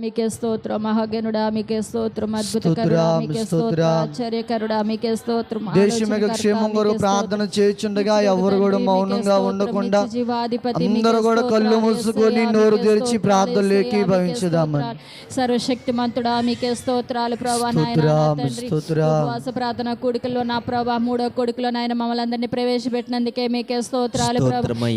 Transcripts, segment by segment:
మీకే స్తోత్రం మహాగణుడా, మీకే స్తోత్రం అద్భుతకరుడా, మీకే స్తోత్రం ఆశ్చర్యకరుడా, మీకే స్తోత్రం. దేశమేక క్షేమం కొరకు ప్రార్థన చేయుచుండగా ఎవరు కూడా మౌనంగా ఉండకుండా అందరూ కూడా కళ్ళు మూసుకొని నోరు తెరిచి ప్రార్థనలోకి భవించుదామని. సర్వశక్తిమంతుడా, మీకే స్తోత్రాలు ప్రభా. ఉపవాస ప్రార్థన కూడికల్లో నా ప్రభా, 3వ కూడికలో నాయన మమ్మల్ని అందరినీ ప్రవేశపెట్టినందుకే మీకే స్తోత్రాలు ప్రభా.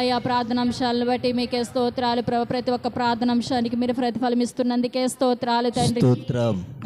అయ్యా ప్రార్థన బట్టి మీకే స్తోత్రాలు ప్రభు. ప్రతి ఒక్క ప్రార్థన అంశానికి మీరు ప్రతిఫలం ఇస్తున్నందుకే స్తోత్రాలు తండ్రి.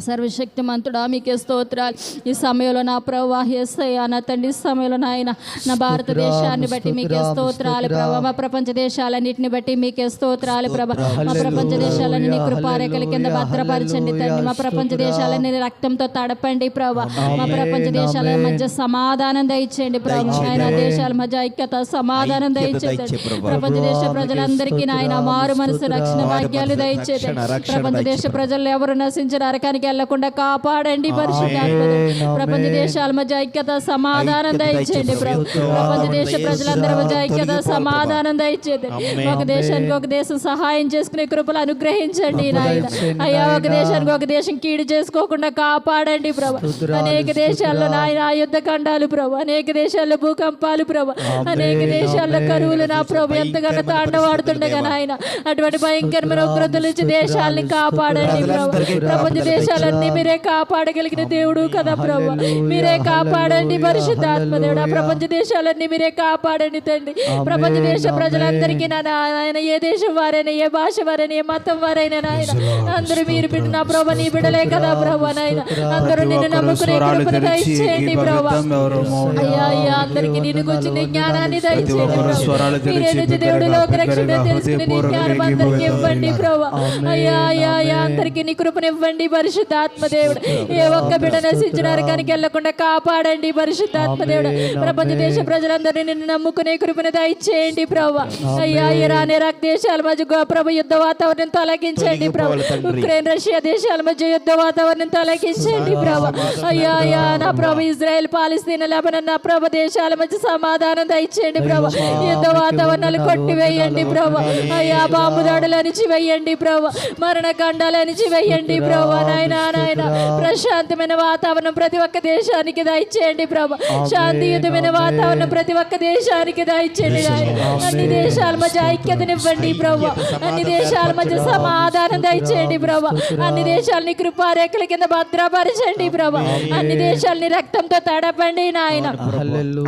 సర్వశక్తిమంతుడా, మీకే స్తోత్రాలు. ఈ సమయంలో నా ప్రభు యేసయ్యా నా తండ్రి, ఈ సమయంలో నాయన నా భారతదేశాన్ని బట్టి మీకే స్తోత్రాలు ప్రభు. మా ప్రపంచ దేశాలన్నింటిని బట్టి మీకే స్తోత్రాలు ప్రభు. మా ప్రపంచ దేశాలన్నీ నీ కృపారేఖల కింద భద్రపరచండి తండ్రి. మా ప్రపంచ దేశాలన్నీ రక్తంతో తడపండి ప్రభు. మా ప్రపంచ దేశాల మధ్య సమాధానం దయచేయండి ప్రభు. ఆయన దేశాల మధ్య ఐక్యత సమాధానం దయచేయండి. ప్రపంచ దేశ ప్రజలందరికీ నాయన మారు మనసు రక్షణ భాగ్యాలు దయచేయండి. ప్రపంచ దేశ ప్రజలు ఎవరు నశించిన నరకానికి వెళ్లకుండా కాపాడండి పరిశుద్ధాత్మను. ప్రపంచ దేశాల మధ్య ఐక్యత సమాధానం దయచేయండి ప్రభు. ప్రపంచ దేశ ప్రజలందరి మధ్య ఐక్యత సమాధానం దయచేయండి. ఒక దేశానికి ఒక దేశం సహాయం చేసుకునే కృపలు అనుగ్రహించండి నాయన. అయ్యా ఒక దేశానికి ఒక దేశం కీడు చేసుకోకుండా కాపాడండి ప్రభు. అనేక దేశాల్లో నాయన యుద్ధ ఖండాలు ప్రభు, అనేక దేశాల్లో భూకంపాలు ప్రభు, అనేక దేశాల్లో కరువులు నా ప్రభు ఎంతగానో తాండవాడుతుండగా నాయన అటువంటి భయంకరమైన ఉగ్రతల నుంచి దేశాలని కాపాడండి ప్రభు. ప్రపంచ దేశాలన్నీ మీరే కాపాడగలిగిన దేవుడు కదా ప్రభు. మీరే కాపాడండి పరిశుద్ధాత్మ దేవుడు. ప్రపంచ దేశాలన్నీ మీరే కాపాడండి తండ్రి. ప్రపంచ దేశ ప్రజలందరికీ నాయన ఏ దేశం వారైనా, ఏ భాష వారైనా, ఏ మతం వారైనా నాయన అందరూ మీరు బిడ్డ నా ప్రభు, నీ బిడ్డలే కదా ప్రభు నాయన. అందరూ నిన్ను నమ్ముకునే కృపను దయచేయండి ప్రభు. అయ్యా అయ్యా అందరికీ నిన్ను గురించి నీ జ్ఞానాన్ని దయచేయండి ప్రభు. మీరే నిజ దేవుడు, లోక రక్షణ తెలుసుకుని నీ జ్ఞానం అందరికీ ఇవ్వండి ప్రభు. అయ్యా అయ్యా అయ్యా అందరికీ నీ కృపను ఇవ్వండి పరిశుద్ధాత్మ దేవుడు. ఏ ఒక్క బిడ్డ నశించిన నరకానికి వెళ్లకుండా కాపాడండి పరిశుద్ధాత్మ దేవుడు. ప్రపంచ దేశ ప్రజలందరినీ నిన్ను నమ్ముకునే కృపను దయచేయండి ప్రభు. అయ్యా ఇరాన్ ఇరాక్ దేశాల మధ్య ప్రభు యుద్ధ వాతావరణం తొలగించండి ప్రభు. ఉక్రెయిన్ రష్యా దేశాల మధ్య యుద్ధ వాతావరణం తొలగించండి ప్రభు. అయ్యా అయ్యా నా ప్రభు ఇజ్రాయెల్ పాలస్తీనా లెబనాన్ నా ప్రభు దేశాల మధ్య సమాధానం దయచేయండి ప్రభు. యుద్ధ వాతావరణాలు కొట్టివేయండి ప్రభు. అయ్యా బాంబు దాడులు అణిచివేయండి ప్రభు. మరణ ఖండాలు అణిచివేయండి ప్రభు. నాయన నాయన ప్రశాంతమైన వాతావరణం ప్రతి ఒక్క దేశానికి దయచేయండి ప్రభు. శాంతియుతమైన వాతావరణం ప్రతి ఒక్క దేశానికి దయచేయండి నాయన. అన్ని దేశాల మధ్య ఐక్యతనివ్వండి ప్రభు. అన్ని దేశాల మధ్య సమాధానం దయచేయండి ప్రభు. అన్ని దేశాలని కృపారేఖల కింద భద్రపరచండి ప్రభు. అన్ని దేశాలని రక్తంతో తడపండి నాయన.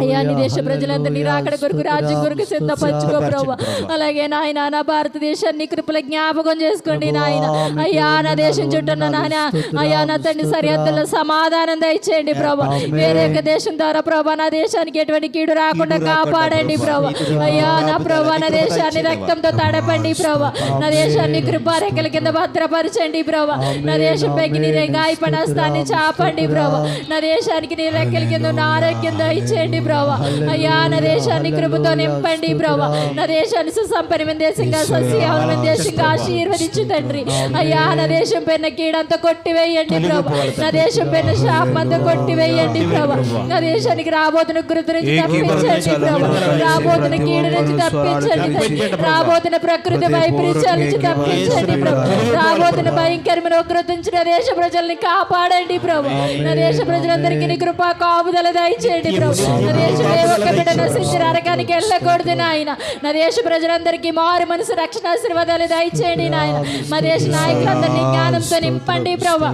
అయ్యా అన్ని దేశ ప్రజలందరినీ రాకడ కొరకు రాజ్యం కొరకు సిద్ధపరచుకో ప్రభు. అలాగే నాయన నా భారతదేశాన్ని కృపల జ్ఞాపకం చేసుకోండి నాయన. అయ్యా నా దేశం చుట్టూన్న నాయన అయ్యా నా తండ్రి సరిహద్దుల్లో సమాధానం దయచేయండి ప్రభు. వేరే ఒక దేశం ద్వారా ప్రభు నా దేశానికి ఎటువంటి కీడు రాకుండా కాపాడండి ప్రభు. అయ్యా నా ప్రభు నా దేశాన్ని రక్తంతో తడపండి ప్రభు. నా దేశాన్ని కృపారేఖల కింద భద్రపరచండి ప్రభు. నా దేశంపైకి నీ గాయపడస్తాన్ని చాపండి ప్రభు. నా దేశానికి నీ రెక్కల కింద నా ఆరోగ్యం దయచేయండి ప్రభు. అయ్యా నా దేశాన్ని కృపతో నింపండి ప్రభు. నా దేశాన్ని సుసంపన్నమైన దేశంగా సస్యావరమైన దేశంగా ఆశీర్వదించు తండ్రి. అయ్యా నా దేశం పైన కీడంతా కొట్టివేయండి ప్రభు. నా దేశం పైన శాపం అంతా కొట్టివేయండి ప్రభు. నా దేశానికి రాబోతున్న ఉగ్రత నుంచి తప్పించండి ప్రభు. రాబోతున్న కీడు నుంచి తప్పించండి తండ్రి. రాబోతున్న ప్రకృతి వైపరీత్యాల నుంచి తప్పించండి ప్రభు. రాబోతున్న భయంకరమైన ఉగ్రత నుంచి నా దేశ ప్రజల్ని కాపాడండి ప్రభు. నా దేశ ప్రజలందరికీ నీ కృపా కాపుదల దయచేయండి ప్రభు. నా దేశం ఏ ఒక్క బిడ్డ నశించిన నరకానికి వెళ్ళకూడదు నాయన. నా దేశ ప్రజలందరికీ మారు మనసు రక్షణ ఆశీర్వాదాలు దయచేయండి నాయన. మా దేశ నాయకులందరినీ జ్ఞానంతో నింపండి ప్రభు.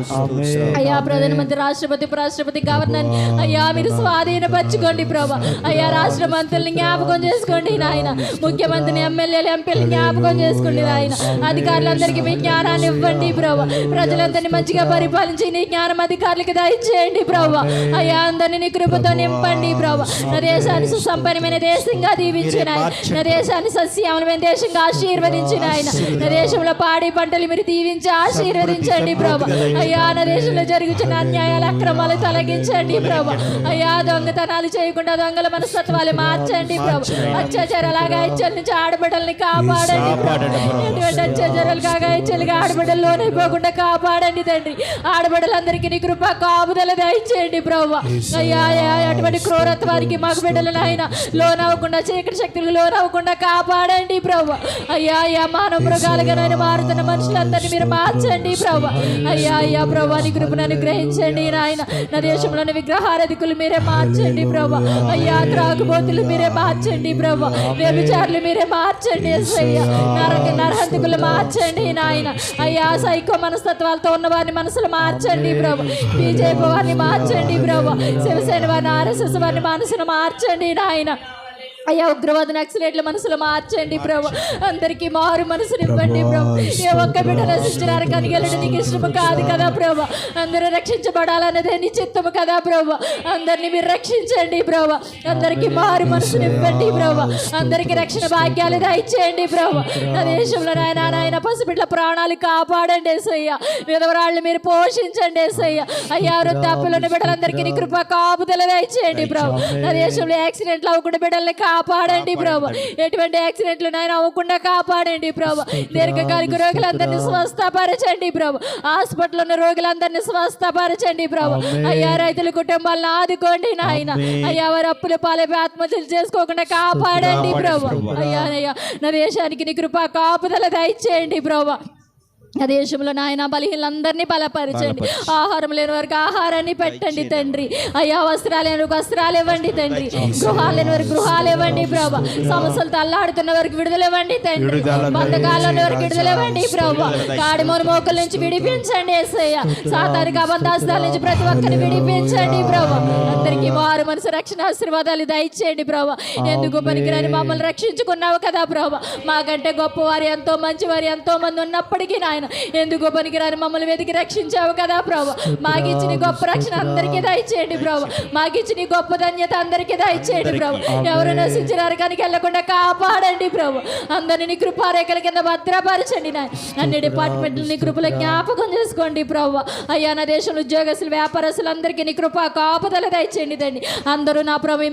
అయ్యా ప్రధానమంత్రి, రాష్ట్రపతి, ఉపరాష్ట్రపతి, గవర్నర్ అయ్యా మీరు స్వాధీనపరచుకోండి ప్రభు. అయ్యా రాష్ట్ర మంత్రుల్ని జ్ఞాపకం చేసుకోండి నాయన. ముఖ్యమంత్రిని, ఎమ్మెల్యేలు, ఎంపీలు జ్ఞాపకం చేసుకోండి నాయన. అధికారులందరికీ మీ జ్ఞానాన్ని ఇవ్వండి ప్రభు. ప్రజలందరినీ మంచిగా పరిపాలించి నీ జ్ఞానం అధికారులకు దయచేయండి ప్రభు. అయ్యా అందరినీ నీ కృపతో నింపండి ప్రభు. నా దేశాన్ని సుసంపన్నమైన దేశంగా దీవించిన నా దేశాన్ని సస్యావరమైన దేశంగా ఆశీర్వదించిన ఆయన. నా దేశంలో పాడి పంటలు మీరు దీవించి ఆశీర్వదించండి ప్రభు. అయ్యా నా దేశంలో జరుగుతున్న అన్యాయాల అక్రమాలు తొలగించండి ప్రభు. అయ్యా దొంగతనాలు చేయకుండా దొంగల మనస్తత్వాలు మార్చండి ప్రభు. అత్యాచారాలు అగాయిత్యాల నుంచి ఆడబిడ్డల్ని కాపాడండి ప్రభు. ఎటువంటి అత్యాచారాలు అగాయిత్యాలుగా ఆడబిడ్డలు లోనైపోకుండా కాపాడండి తండ్రి. ఆడబిడ్డలందరికీ నీ కృప కాపుదల దయచేయండి ప్రభు. అయ్యా అటువంటి క్రూరత్వానికి మగ బిడ్డలను ఆయన లోనవ్వకుండా, చీకటి శక్తులకు లోనవ్వకుండా కాపాడండి ప్రభు. అయ్యా అయ్యా మానవ మృగాలుగా నేను మారుతున్న మనుషులందరినీ మీరు మార్చండి ప్రభు. అయ్యా అయ్యా ప్రభు నీ కృపను అనుగ్రహించండి నాయన. నా దేశంలోని విగ్రహారాధికులు మీరే మార్చండి ప్రభు. అయ్యా త్రాగుబోతులు మీరే మార్చండి ప్రభు. వ్యభిచారులు మీరే మార్చండి యేసయ్యా. నరహంతకులు మార్చండి నాయన. అయ్యా సైకో మనస్తత్వాలతో ఉన్న వారిని మనసులు మార్చండి ప్రభు. బీజేపీ వారిని మార్చండి ప్రభు. శివసేన వారిని, ఆర్ఎస్ఎస్ వారిని మనసును మార్చండి నాయన. అయ్యా ఉగ్రవాద నక్సలైట్ల మనసులు మార్చండి ప్రభు. అందరికీ మారు మనసుని ఇవ్వండి ప్రభు. ఏ ఒక్క బిడ్డ నశించడానికి కనిగలడు నీకు ఇష్టము కాదు కదా ప్రభు. అందరూ రక్షించబడాలన్నదే నీ చిత్తము కదా ప్రభు. అందరినీ మీరు రక్షించండి ప్రభు. అందరికీ మారు మనసుని ఇవ్వండి ప్రభు. అందరికీ రక్షణ భాగ్యాలు దయచేయండి ప్రభు. నా దేశంలో నాయన పసిబిడ్డల ప్రాణాలు కాపాడండి యేసయ్యా. విధవరాళ్ళు మీరు పోషించండి యేసయ్యా. అయ్యా వృద్ధాప్యులను బిడ్డలందరికీ నీ కృప కాపుదల దయచేయండి ప్రభు. నా దేశంలో యాక్సిడెంట్లు అవ్వకుండా బిడ్డల్ని కాపాడండి ప్రభు. ఎటువంటి యాక్సిడెంట్లు నాయన అవ్వకుండా కాపాడండి ప్రభు. దీర్ఘకాలిక రోగులందరినీ స్వస్థపరచండి ప్రభు. హాస్పిటల్ ఉన్న రోగులందరినీ స్వస్థపరచండి ప్రభు. అయ్యా రైతుల కుటుంబాలను ఆదుకోండి నాయన. అయ్యా వారి అప్పుల పాలపై ఆత్మహత్యలు చేసుకోకుండా కాపాడండి ప్రభు. అయ్యా అయ్యా నా దేశానికి నీ కృప కాపుదల దయచేయండి ప్రభు. ఆ దేశంలో నాయన బలహీనందరినీ బలపరచండి. ఆహారం లేని వారికి ఆహారాన్ని పెట్టండి తండ్రి. అయ్యా వస్త్రాలు లేని వారికి వస్త్రాలు ఇవ్వండి తండ్రి. గృహాలు లేని వారికి గృహాలు ఇవ్వండి ప్రభు. సమస్యలతో అల్లాడుతున్న వారికి విడుదల ఇవ్వండి తండ్రి. బంధకాలను వారికి విడుదల ఇవ్వండి ప్రభు. కాడిమోను మోకల నుంచి విడిపించండి యేసయ్య. సాతానిక అబంధాస్తాల నుంచి ప్రతి ఒక్కరిని విడిపించండి ప్రభు. అందరికీ వారు మనసు రక్షణ ఆశీర్వాదాలు దయచేయండి ప్రభు. ఎందుకు పనికిరాని మమ్మల్ని రక్షించుకున్నావు కదా ప్రభు. మాకంటే గొప్పవారు ఎంతో మంచివారు ఎంతో మంది ఉన్నప్పటికీ నాయన ఎందుకు పనికిరాని మమ్మల్ని వెతికి రక్షించావు కదా ప్రభు. మాకిచ్చిన గొప్ప రక్షణ అందరికీ దయచేయండి ప్రభు. మాకిచ్చిన గొప్ప ధన్యత అందరికీ దయచేయండి ప్రభు. ఎవరు నశించిన నరకానికి వెళ్లకుండా కాపాడండి ప్రభు. అందరినీ నీ కృపారేఖల కింద భద్రపరచండి నాయన. అన్ని డిపార్ట్మెంట్లు నీ కృపల జ్ఞాపకం చేసుకోండి ప్రభు. అయ్యా నా దేశంలో ఉద్యోగస్తులు వ్యాపారస్తులు అందరికీ నీ కృప కాపుదల దయచేయండి తండ్రి. అందరూ నా ప్రభు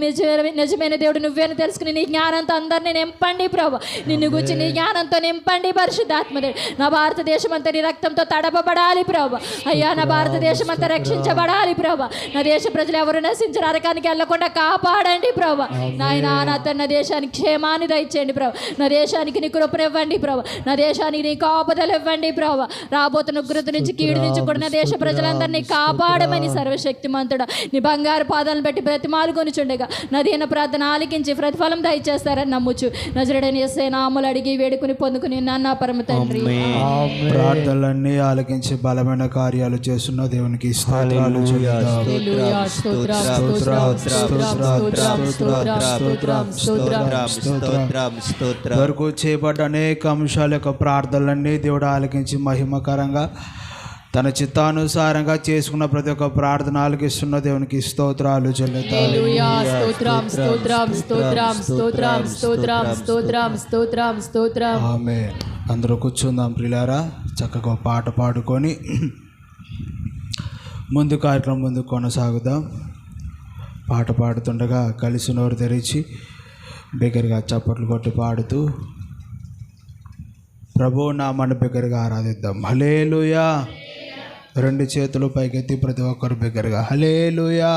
నిజమైన దేవుడు నువ్వేని తెలుసుకుని నీ జ్ఞానంతో అందరినీ నింపండి ప్రభు. నిన్ను గురించి నీ జ్ఞానంతో నింపండి పరిశుద్ధాత్మదేవుడు. నా భారతదేశం అంతా నీ రక్తంతో తడపబడాలి ప్రభు. అయ్యా నా భారతదేశం అంతా రక్షించబడాలి ప్రభు. నా దేశ ప్రజలు ఎవరు నశించిన నరకానికి వెళ్లకుండా కాపాడండి ప్రభు. నాయన నా తన దేశానికి క్షేమాన్ని దయచేయండి ప్రభు. నా దేశానికి నీ కృపను ఇవ్వండి ప్రభు. నా దేశానికి నీ కాపుదలు ఇవ్వండి ప్రభు. రాబోతున్న ఉగ్రత నుంచి కీడు నుంచి కూడా నా దేశ ప్రజలందరినీ కాపాడమని సర్వశక్తిమంతుడా నీ బంగారు పాదాలను బట్టి బ్రతిమాలు కొనిచుండగా నా దీన ప్రార్థన ఆలికించి ప్రతిఫలం దయచేస్తారని నమ్ముచు నజరుడైన యేసయ్య నామములో అడిగి వేడుకుని పొందుకుని నాన్న పరమ తండ్రి. ప్రార్థనలన్నీ ఆలకించి బలమైన కార్యాలు చేస్తున్న దేవునికి స్తోత్రాలు వరకు చేయబడ్డ అనేక అంశాల యొక్క ప్రార్థనలన్నీ దేవుడు ఆలకించి మహిమకరంగా తన చిత్తానుసారంగా చేసుకున్న ప్రతి ఒక్క ప్రార్థన ఆలకిస్తున్న దేవునికి స్తోత్రాలు చెల్లిద్దాం. ఆమేన్. అందరూ కూర్చుందాం ప్రియులారా. చక్కగా పాట పాడుకొని ముందు కార్యక్రమం ముందు కొనసాగుదాం. పాట పాడుతుండగా కలిసి నోరు తెరిచి బిగ్గరగా చప్పట్లు కొట్టి పాడుతూ ప్రభువు నామాన్ని బిగ్గరగా ఆరాధిద్దాం. హల్లెలూయా. రెండు చేతులు పైకెత్తి ప్రతి ఒక్కరు బిగ్గరగా హల్లెలూయా.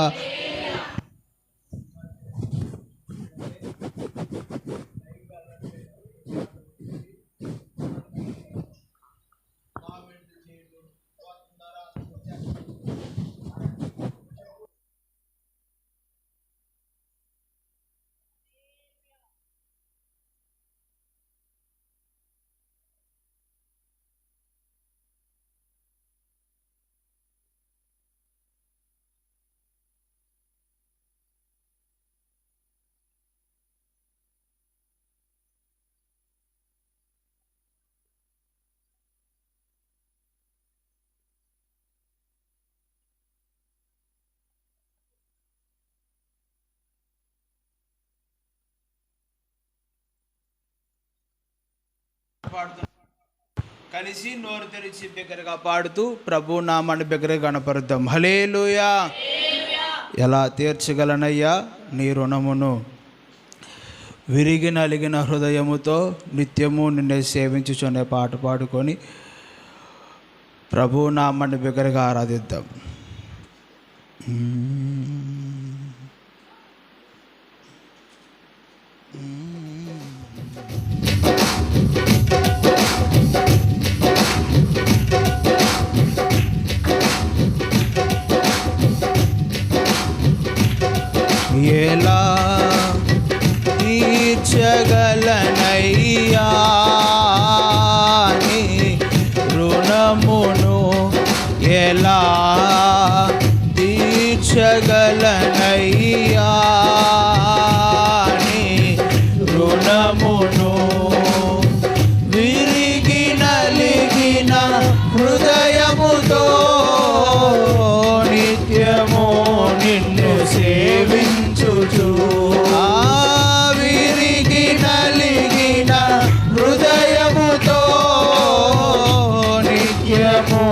కలిసి నోరు తెరిచి బిగ్గరగా పాడుతూ ప్రభు నామాన్ని బిగ్గరగా కనపరుద్దాం. హల్లెలూయా. ఎలా తీర్చగలనయ్యా నీ రుణమును, విరిగి నలిగిన హృదయముతో నిత్యము నిన్నే సేవించుచునే పాట పాడుకొని ప్రభు నామాన్ని బిగ్గరగా ఆరాధిద్దాం. ఎలా తీర్చగలనయ్యా నీ రుణమును ఎలా తీర్చగలనయ్యా నీ రుణమును విరిగి నలిగిన హృదయముతో నిత్యము నిన్ను సేవించుచు విరిగి నలిగిన హృదయముతో నిత్యము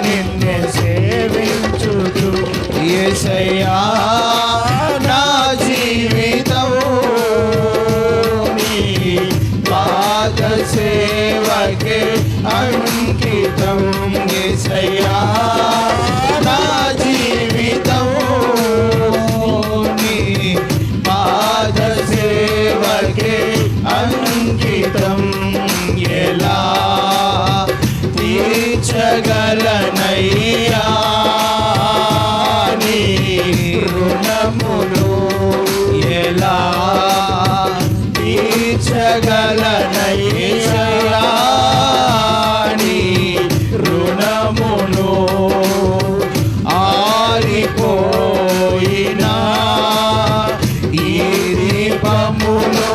నిన్ను సేవించుచు యేసయ్యా నా జీవితము నీ పాద సేవకే అంకితం యేసయ్యా నా జీవితము నీ పాద సేవకే అంకితం ఎలా తీర్చగలనయ్యా నీ రుణమును ఎలా తీర్చగలనయ్యా నీ రుణమును ఆరిపోయినా ఈ దీపమును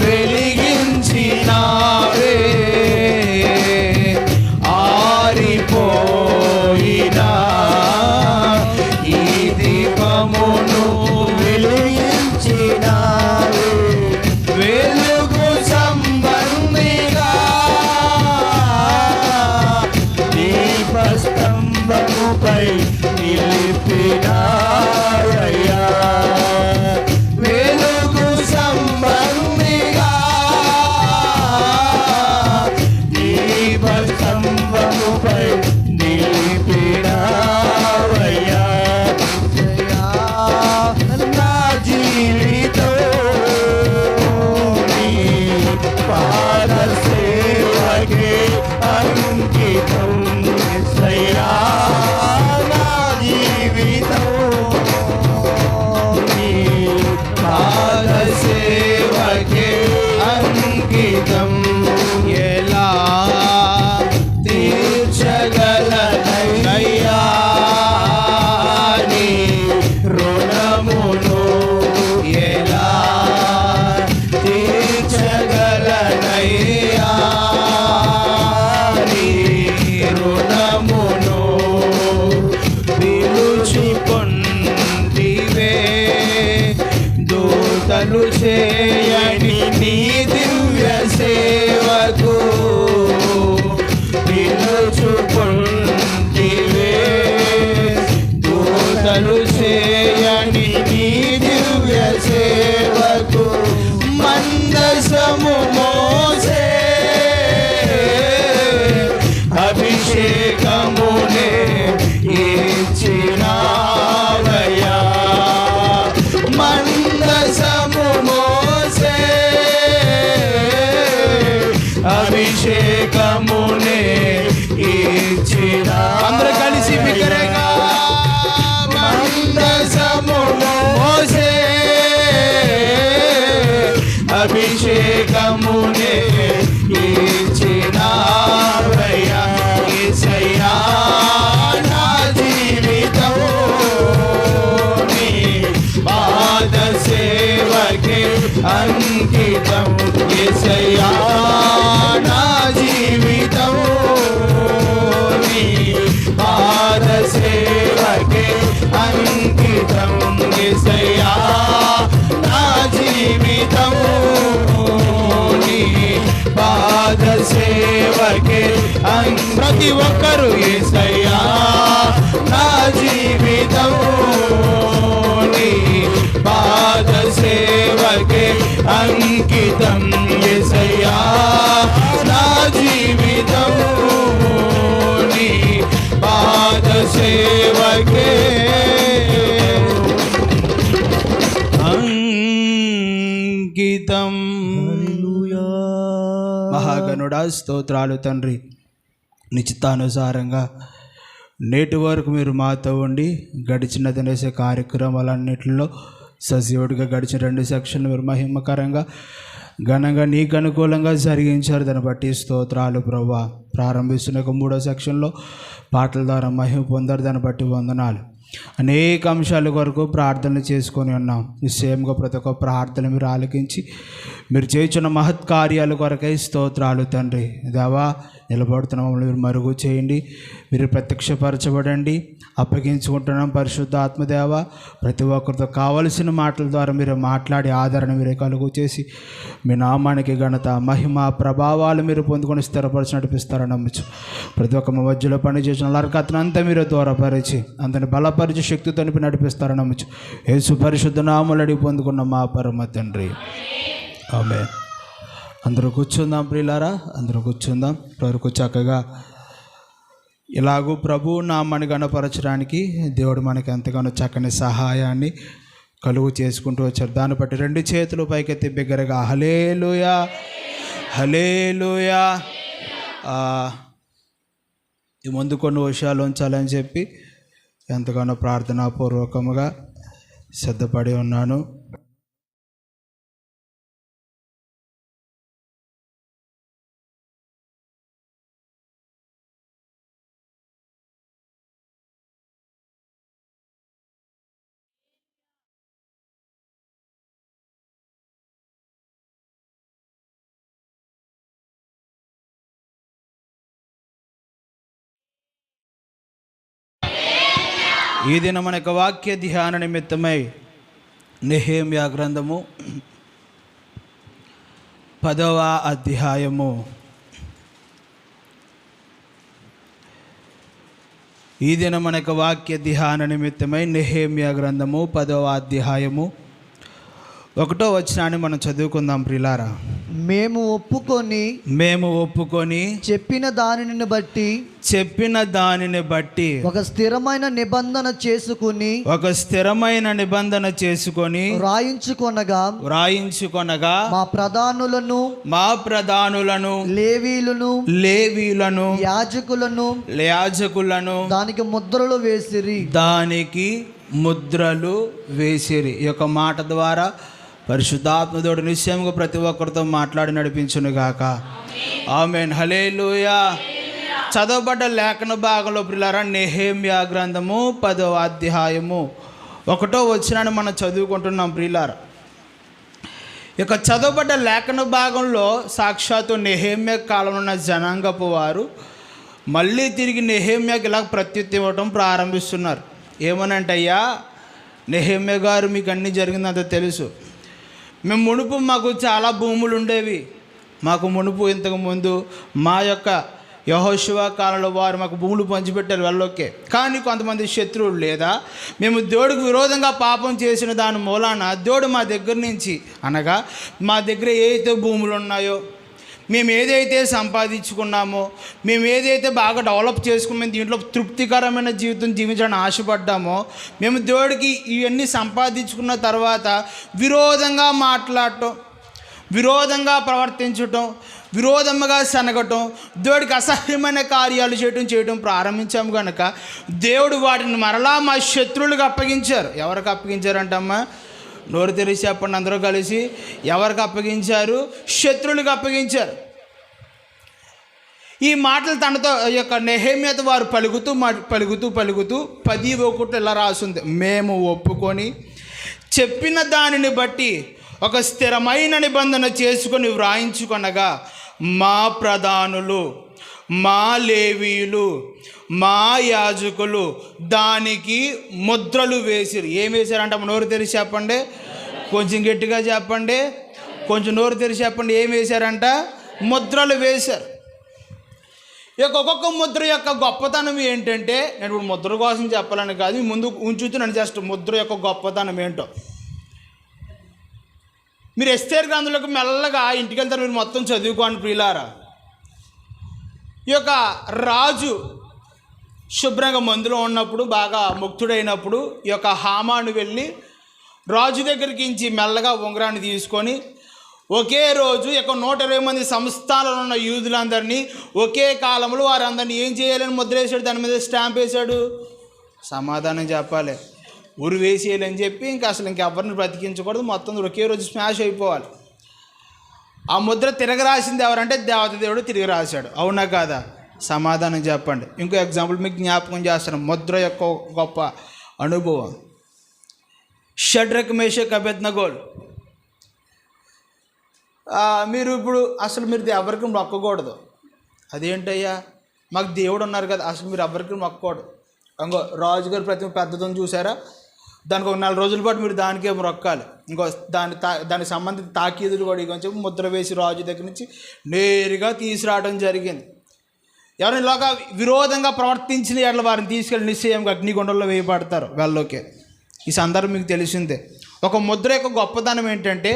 వెలిగించినావే ఆరిపోయినా ఈ దీపమును వెలిగించినావే వెలుగు సంబంధిగా దీపస్తంభముపై నిలిపినావయ్యా వెలుగు సంబంధిగా దీపస్తంభముపై నిలిపినావయ్యా నా జీవితం నీ పాద సేవకే అంకితం యేసయ్యా నా జీవితం నీ పాద సేవకే అంకితం ఎలా తీర్చగలనయ్యా నీ రుణమును ఎలా తీర్చగలనయ్యా నీ రుణమును పిలుచుకొంటివే దూతలు చేయని నీ దివ్య సేవకు పిలుచుకొంటివే దూతలు చేయని నీ దివ్య సేవకు మందసము మోసే అభిషేకమునే ఇచ్చినావయ్యా మందసము మోసే అభిషేకమునే ఇచ్చినా అందరూ కలిసి బిగ్గరగా మందసము మోసే అభిషేకమునే ఇచ్చినావయ్యా యేసయ్యా నా జీవితము నీ పాద సేవకే అంకితం యేసయ్యా నా జీవితము నీ పాద సేవకే అంకితం యేసయ్యా నా జీవితము నీ పాద సేవకే ప్రతి ఒక్కరు యేసయ్యా నా జీవితము నీ పాద సేవకే అంకితం యేసయ్యా నా జీవితము నీ పాద సేవకే అంకితం. మహాగణుడా స్తోత్రాలు తండ్రి, నిశ్చితానుసారంగా నేటి వరకు మీరు మాతో ఉండి గడిచిన దినేసే కార్యక్రమాలన్నింటిలో సజీవుడిగా గడిచిన 2 సెక్షన్లు మీరు మహిమకరంగా ఘనంగా నీకు అనుకూలంగా జరిగించారు. దాన్ని బట్టి స్తోత్రాలు ప్రభువా. ప్రారంభిస్తున్న 3వ సెక్షన్లో పాటల ద్వారా మహిమ పొందారు. దాన్ని బట్టి వందనాలు. అనేక అంశాల కొరకు ప్రార్థనలు చేసుకొని ఉన్నాం. నిశ్చయంగా ప్రతి ఒక్క ప్రార్థన మీరు ఆలకించి మీరు చేస్తున్న మహత్కార్యాల కొరకై స్తోత్రాలు తండ్రి. దేవా, నిలబడుతున్న మమ్మల్ని మీరు మరుగు చేయండి, మీరు ప్రత్యక్షపరచబడండి. అప్పగించుకుంటున్నాం పరిశుద్ధ ఆత్మదేవ. ప్రతి ఒక్కరితో కావలసిన మాటల ద్వారా మీరు మాట్లాడి ఆదరణ మీరు కలుగు చేసి మీ నామానికి ఘనత మహిమ ప్రభావాలు మీరు పొందుకొని స్థిరపరిచి నడిపిస్తారని నమ్మచ్చు. ప్రతి ఒక్క మధ్యలో పనిచేసిన లర్కతనంతా మీరు దూరపరిచి అందరిని బలపరిచి శక్తితో నడిపిస్తారని నమ్మచ్చు. యేసు పరిశుద్ధ నామములు అడిగి పొందుకున్న మా పరమ తండ్రి, ఆమేన్. అందరూ కూర్చుందాం ప్రియులారా, అందరూ కూర్చుందాం. వరకు చక్కగా ఇలాగూ ప్రభు నామాన్ని గణపరచడానికి దేవుడు మనకి ఎంతగానో చక్కని సహాయాన్ని కలుగు చేసుకుంటూ వచ్చారు. దాన్ని బట్టి 2 చేతులు పైకెత్తి బిగ్గరగా హల్లెలూయా, హల్లెలూయా. ఈ ముందు కొన్ని విషయాలు ఉంచాలని చెప్పి ఎంతగానో ప్రార్థనాపూర్వకముగా సిద్ధపడి ఉన్నాను. ఈ దిన మన యొక్క వాక్య ధ్యాన నిమిత్తమై నెహెమ్యా గ్రంథము 10వ అధ్యాయము. ఈ దిన మన యొక్క వాక్య ధ్యాన నిమిత్తమై నెహెమ్యా గ్రంథము 10వ అధ్యాయము 1వ వచనాన్ని మనం చదువుకుందాం ప్రియులారా. మేము ఒప్పుకొని చెప్పిన దానిని బట్టి ఒక స్థిరమైన నిబంధన చేసుకుని రాయించుకొనగా మా ప్రధానులను లేవీలను యాజకులను దానికి ముద్రలు వేసిరి. ఈ యొక్క మాట ద్వారా పరిశుద్ధాత్మదేవుడు నిశ్చయంగా ప్రతి ఒక్కరితో మాట్లాడి నడిపించును గాక. ఆమేన్, హల్లెలూయా. చదవబడ్డ లేఖన భాగంలో ప్రియులారా నెహెమ్యా గ్రంథము 10వ అధ్యాయము 1వ వచనాన్ని మనం చదువుకుంటున్నాం ప్రియులారా. ఇక చదవబడ్డ లేఖన భాగంలో సాక్షాత్తు నెహెమ్యా కాలంలో ఉన్న జనాంగపు వారు మళ్ళీ తిరిగి నెహెమ్యాకి ఇలా ప్రత్యుత్తి ఇవ్వటం ప్రారంభిస్తున్నారు. ఏమనంటే, అయ్యా నెహెమ్యా గారు మీకు అన్నీ జరిగిందంత తెలుసు. మేము మునుపు మాకు చాలా భూములు ఉండేవి. మాకు మునుపు ఇంతకుముందు మా యొక్క యెహోషువ కాలంలో వారు మాకు భూములు పంచిపెట్టారు వెళ్ళొకే. కానీ కొంతమంది శత్రువులు లేదా మేము దేవుడికి విరోధంగా పాపం చేసిన దాని మూలాన దేవుడు మా దగ్గర నుంచి, అనగా మా దగ్గర ఏదైతే భూములు ఉన్నాయో, మేము ఏదైతే సంపాదించుకున్నామో, మేము ఏదైతే బాగా డెవలప్ చేసుకుని దీంట్లో తృప్తికరమైన జీవితం జీవించడానికి ఆశపడ్డామో, మేము దేవుడికి ఇవన్నీ సంపాదించుకున్న తర్వాత విరోధంగా మాట్లాడటం, విరోధంగా ప్రవర్తించటం, విరోధంగా సనగటం, దేవుడికి అసహ్యమైన కార్యాలు చేయటం ప్రారంభించాము కనుక దేవుడు వాటిని మరలా మా శత్రువులకు అప్పగించారు. ఎవరికి అప్పగించారంటమ్మా? నోరు తెరిచి చెప్పండి అందరూ కలిసి. ఎవరికి అప్పగించారు? శత్రువులకు అప్పగించారు. ఈ మాటలు తనతో యొక్క నెహెమ్యాతో వారు పలుకుతూ 10:1 ఇలా రాసింది. మేము ఒప్పుకొని చెప్పిన దానిని బట్టి ఒక స్థిరమైన నిబంధన చేసుకొని వ్రాయించుకొనగా మా ప్రధానులు, మా లేవీయులు, మా యాజకులు దానికి ముద్రలు వేసిరు. ఏం వేశారంట? నోరు తెరిచి చెప్పండి, కొంచెం గట్టిగా చెప్పండి, కొంచెం నోరు తెరిచి చెప్పండి. ఏం వేశారంట? ముద్రలు వేశారు. ఒక్కొక్క ముద్ర యొక్క గొప్పతనం ఏంటంటే, నేను ఇప్పుడు ముద్ర కోసం చెప్పాలని కాదు, ముందు ఉంచుతున్నాను జస్ట్ ముద్ర యొక్క గొప్పతనం ఏంటో. మీరు ఎస్తేర్ గ్రంథంలోకి మెల్లగా ఇంటికి వెళ్తారు, మీరు మొత్తం చదువుకోండి ప్రియులారా. ఈ యొక్క రాజు శుభ్రంగా మందులో ఉన్నప్పుడు, బాగా ముక్తుడైనప్పుడు, ఈ యొక్క హామాను వెళ్ళి రాజు దగ్గరికి ఇంచి మెల్లగా ఉంగరాన్ని తీసుకొని ఒకే రోజు 120 మంది సంస్థానంలో ఉన్న యూదులందరినీ ఒకే కాలంలో వారందరినీ ఏం చేయాలని ముద్ర వేశాడు, దాని మీద స్టాంప్ వేశాడు. సమాధానం చెప్పాలి. ఉరి వేసేయాలని చెప్పి ఇంకా అసలు ఇంకెవరిని బ్రతికించకూడదు, మొత్తం ఒకే రోజు స్మాష్ అయిపోవాలి. ఆ ముద్ర తిరగరాసింది ఎవరంటే దేవత దేవుడు తిరిగి రాశాడు. అవునా కాదా? సమాధానం చెప్పండి. ఇంకో ఎగ్జాంపుల్ మీకు జ్ఞాపకం చేస్తాను, ముద్ర యొక్క గొప్ప అనుభవం. షడ్రక్ మేషక్ అబేద్నెగోలు, మీరు ఇప్పుడు అసలు మీరు ఎవరికి మొక్కకూడదు. అదేంటయ్యా, మాకు దేవుడు ఉన్నారు కదా, అసలు మీరు ఎవరికి మొక్కకూడదు. ఇంకో రాజుగారి ప్రతిమ పెద్దదని చూసారా, దానికి ఒక 4 రోజుల పాటు మీరు దానికే మొక్కాలి. ఇంకో దానికి సంబంధించిన తాకీదులు కూడా ఇక చెప్పి ముద్ర వేసి రాజు దగ్గర నుంచి నేరుగా తీసుకురావడం జరిగింది. ఎవరైనా ఇలాగా విరోధంగా ప్రవర్తించిన ఎట్లా వారిని తీసుకెళ్ళి నిశ్చయంగా అగ్నిగుండంలో వేయబడతారు వెళ్ళలోకే. ఈ సందర్భం మీకు తెలిసిందే. ఒక ముద్ర యొక్క గొప్పతనం ఏంటంటే,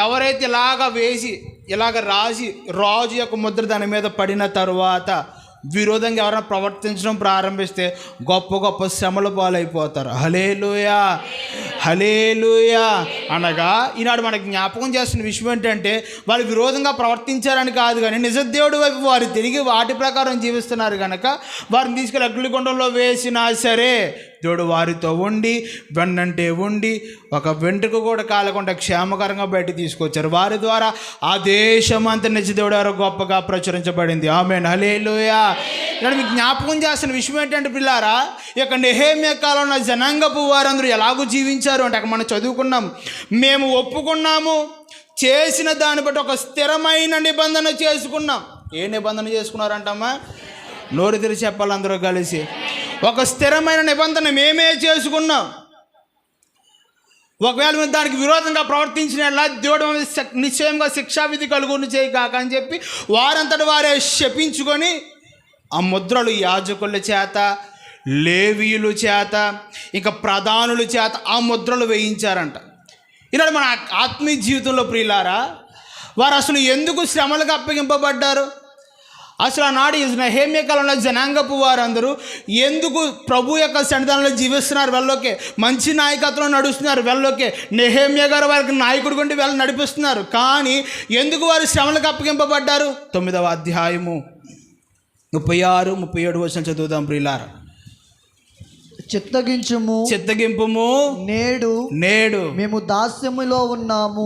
ఎవరైతే ఇలాగ వేసి ఇలాగ రాసి రాజు యొక్క ముద్ర దాని మీద పడిన తరువాత విరోధంగా ఎవరైనా ప్రవర్తించడం ప్రారంభిస్తే గొప్ప గొప్ప శ్రమల పాలైపోతారు. హల్లెలూయా, హల్లెలూయా. అనగా ఈనాడు మనకు జ్ఞాపకం చేస్తున్న విషయం ఏంటంటే, వాళ్ళు విరోధంగా ప్రవర్తించారని కాదు, కానీ నిజదేవుడి వైపు వారు తిరిగి వాటి ప్రకారం జీవిస్తున్నారు కనుక వారిని తీసుకెళ్ళి అగ్నిగుండంలో వేసినా సరే దేవుడు వారితో ఉండి వెన్నంటే ఉండి ఒక వెంట్రుక కూడా కాలకుండా క్షేమకరంగా బయట తీసుకొచ్చారు. వారి ద్వారా ఆ దేశం అంతా నిజదేవుడు వారు గొప్పగా ప్రచురించబడింది. ఆమేన్, హల్లెలూయా. ఇక్కడ మీకు జ్ఞాపకం చేస్తున్న విషయం ఏంటంటే పిల్లారా, ఇక నెహెమ్యా కాలంలో జనాంగపు వారందరూ ఎలాగూ జీవించారు అంటే అక్కడ మనం చదువుకున్నాం. మేము ఒప్పుకున్నాము, చేసిన దాన్ని బట్టి ఒక స్థిరమైన నిబంధన చేసుకున్నాం. ఏ నిబంధన చేసుకున్నారంటమ్మా? నోరు తెరిచి చెప్పాలి అందరూ కలిసి. ఒక స్థిరమైన నిబంధన మేమే చేసుకున్నాం. ఒకవేళ మీరు దానికి విరోధంగా ప్రవర్తించిన దేవుడు నిశ్చయంగా శిక్షావిధి కలుగుని చేయకాక అని చెప్పి వారంతటి వారే శపించుకొని ఆ ముద్రలు యాజకుల చేత, లేవీయుల చేత, ఇంకా ప్రధానుల చేత ఆ ముద్రలు వేయించారంట. ఈనాడు మన ఆత్మీయ జీవితంలో ప్రియులారా, వారు అసలు ఎందుకు శ్రమలకు అప్పగింపబడ్డారు? అసలు ఆనాడు నెహెమ్యా కాలంలో జనాంగపు వారందరూ ఎందుకు ప్రభు యొక్క సన్నిధానంలో జీవిస్తున్నారు? వెళ్ళలోకే మంచి నాయకత్వంలో నడుస్తున్నారు. వెళ్ళలోకే నెహెమ్యా గారు వారికి నాయకుడు గుండి వెళ్ళి నడిపిస్తున్నారు. కానీ ఎందుకు వారు శ్రమలకు అప్పగింపబడ్డారు? 9వ అధ్యాయము 36, 37 వచనం చదువుదాం ప్రియులారా. చిత్తగింపుము నేడు మేము దాస్యములో ఉన్నాము,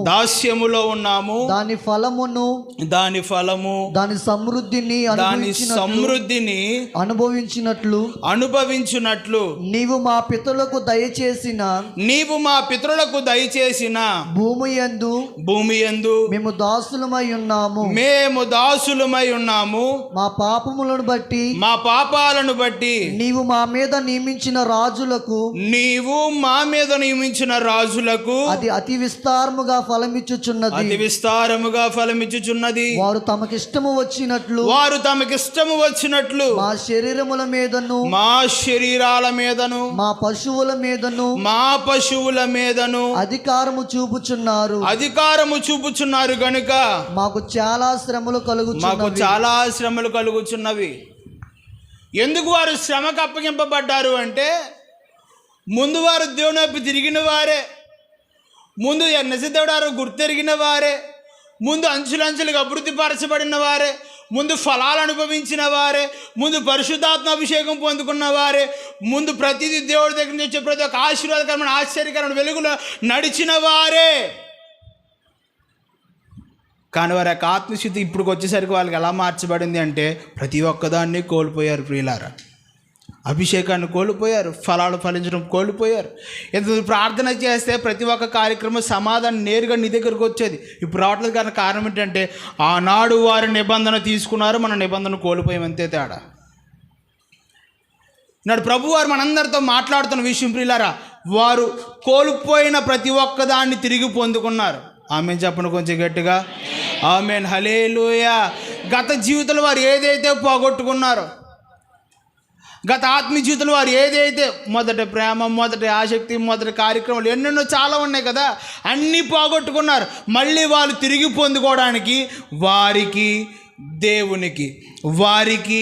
దాని ఫలము దాని సమృద్ధిని అనుభవించినట్లు నీవు మా పితరులకు దయచేసిన భూమి యందు మేము దాసులమై ఉన్నాము. మా పాపాలను బట్టి నీవు మా మీద నియమించిన రాజులకు అది అతి విస్తారముగా ఫలమిచ్చుచున్నది. వారు తమకిష్టము వచ్చినట్లు మా శరీరాల మీదను మా పశువుల మీదను అధికారము చూపుచున్నారు గనుక మాకు చాలా శ్రమలు కలుగుచున్నవి. ఎందుకు వారు శ్రమకు అప్పగింపబడ్డారు అంటే, ముందు వారు దేవుని వైపు తిరిగిన వారే, ముందు నిజదేవుడు గుర్తెరిగిన వారే, ముందు అంచులంచులుగా అభివృద్ధి పరచబడిన వారే, ముందు ఫలాలు అనుభవించిన వారే, ముందు పరిశుద్ధాత్మ అభిషేకం పొందుకున్న వారే, ముందు ప్రతిదీ దేవుడి దగ్గర నుంచి ప్రతి ఒక్క ఆశీర్వాదకరమైన ఆశ్చర్యకరమైన వెలుగులో నడిచిన వారే. కానీ వారి యొక్క ఆత్మశుద్ధి ఇప్పుడు వచ్చేసరికి వాళ్ళకి ఎలా మార్చబడింది అంటే, ప్రతి ఒక్కదాన్ని కోల్పోయారు ప్రియులారా. అభిషేకాన్ని కోల్పోయారు, ఫలాలు ఫలించడం కోల్పోయారు. ఎంత ప్రార్థన చేస్తే ప్రతి ఒక్క కార్యక్రమం సమాధానం నేరుగా నీ దగ్గరకు వచ్చేది. ఇప్పుడు రావట్లేదు. కానీ కారణం ఏంటంటే, ఆనాడు వారి నిబంధన తీసుకున్నారు, మన నిబంధన కోల్పోయాం, అంతే తేడా. నాడు ప్రభువారు మనందరితో మాట్లాడుతున్న విషయం ప్రియులారా, వారు కోల్పోయిన ప్రతి ఒక్కదాన్ని తిరిగి పొందుకున్నారు. ఆమెన్ చెప్పండి కొంచెం గట్టిగా. ఆమెన్, హల్లెలూయా. గత జీవితంలో వారు ఏదైతే పోగొట్టుకున్నారో, గత ఆత్మీయ జీవితంలో వారు ఏదైతే మొదటి ప్రేమ, మొదటి ఆసక్తి, మొదటి కార్యక్రమాలు ఎన్నెన్నో చాలా ఉన్నాయి కదా, అన్నీ పోగొట్టుకున్నారు. మళ్ళీ వాళ్ళు తిరిగి పొందుకోవడానికి వారికి దేవునికి, వారికి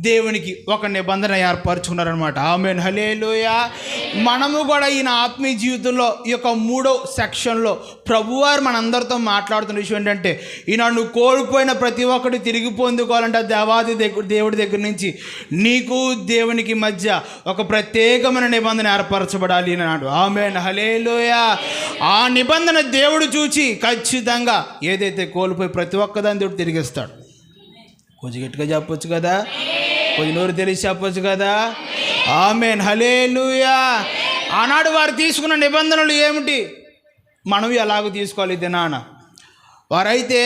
దేవునికి ఒక నిబంధన ఏర్పరచుకున్నారనమాట. ఆమేన్, హల్లెలూయా. మనము కూడా ఈయన ఆత్మీయ జీవితంలో ఈ యొక్క 3వ సెక్షన్లో ప్రభువారు మనందరితో మాట్లాడుతున్న విషయం ఏంటంటే, ఈయన నువ్వు కోల్పోయిన ప్రతి ఒక్కటి తిరిగి పొందుకోవాలంటే దేవుడి దగ్గర నుంచి నీకు దేవునికి మధ్య ఒక ప్రత్యేకమైన నిబంధన ఏర్పరచబడాలి అన్నాడు. ఆమేన్, హల్లెలూయా. ఆ నిబంధన దేవుడు చూచి ఖచ్చితంగా ఏదైతే కోల్పోయి ప్రతి ఒక్కదాన్ని దేవుడు తిరిగిస్తాడు. కొంచెం గట్టిగా చెప్పొచ్చు కదా, కొంచెం నోరు తెలిసి చెప్పొచ్చు కదా. ఆమేన్, హల్లెలూయా. ఆనాడు వారు తీసుకున్న నిబంధనలు ఏమిటి, మనం ఎలాగో తీసుకోవాలి దినాన. వారైతే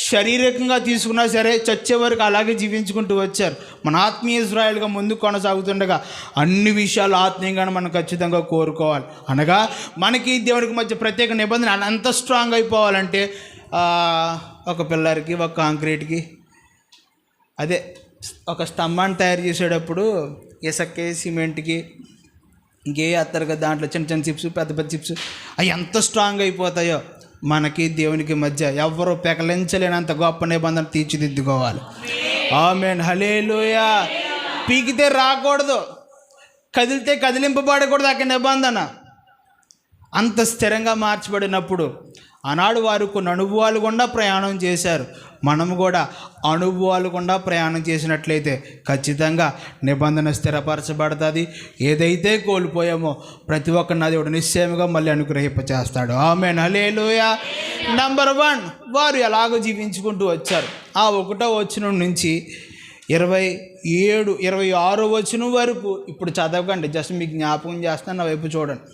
శారీరకంగా తీసుకున్నా సరే చచ్చే వరకు అలాగే జీవించుకుంటూ వచ్చారు. మన ఆత్మీయ ఇశ్రాయేలుగా ముందుకు కొనసాగుతుండగా అన్ని విషయాలు ఆత్మీయంగానే మనం ఖచ్చితంగా కోరుకోవాలి. అనగా మనకి దేవుడికి మధ్య ప్రత్యేక నిబంధన అంత స్ట్రాంగ్ అయిపోవాలంటే ఒక పిల్లర్కి, ఒక కాంక్రీట్కి, అదే ఒక స్తంభాన్ని తయారు చేసేటప్పుడు ఇసుకే, సిమెంట్కి ఇంకే వేస్తారు కదా, దాంట్లో చిన్న చిన్న చిప్స్, పెద్ద పెద్ద చిప్స్, అవి ఎంత స్ట్రాంగ్ అయిపోతాయో మనకి దేవునికి మధ్య ఎవరు పెకలించలేనంత గొప్ప నిబంధన తీర్చిదిద్దుకోవాలి. ఆమేన్, హల్లెలూయా. పీకితే రాకూడదు, కదిలితే కదిలింపబడకూడదు. ఆ నిబంధన అంత స్థిరంగా మార్చబడినప్పుడు ఆనాడు వారు కొన్ని అనుభవాలు గుండా ప్రయాణం చేశారు. మనము కూడా అనుభవాలు గుండా ప్రయాణం చేసినట్లయితే ఖచ్చితంగా నిబంధన స్థిరపరచబడుతుంది. ఏదైతే కోల్పోయామో ప్రతి ఒక్కరిని దేవుడు నిశ్చయముగా మళ్ళీ అనుగ్రహింపచేస్తాడు. ఆమేన్, హల్లెలూయా. నంబర్ 1, వారు ఎలాగో జీవించుకుంటూ వచ్చారు. ఆ 1వ వచనం నుంచి 26వ వచనం వరకు ఇప్పుడు చదవకండి, జస్ట్ మీకు జ్ఞాపకం చేస్తాను, నా వైపు చూడండి.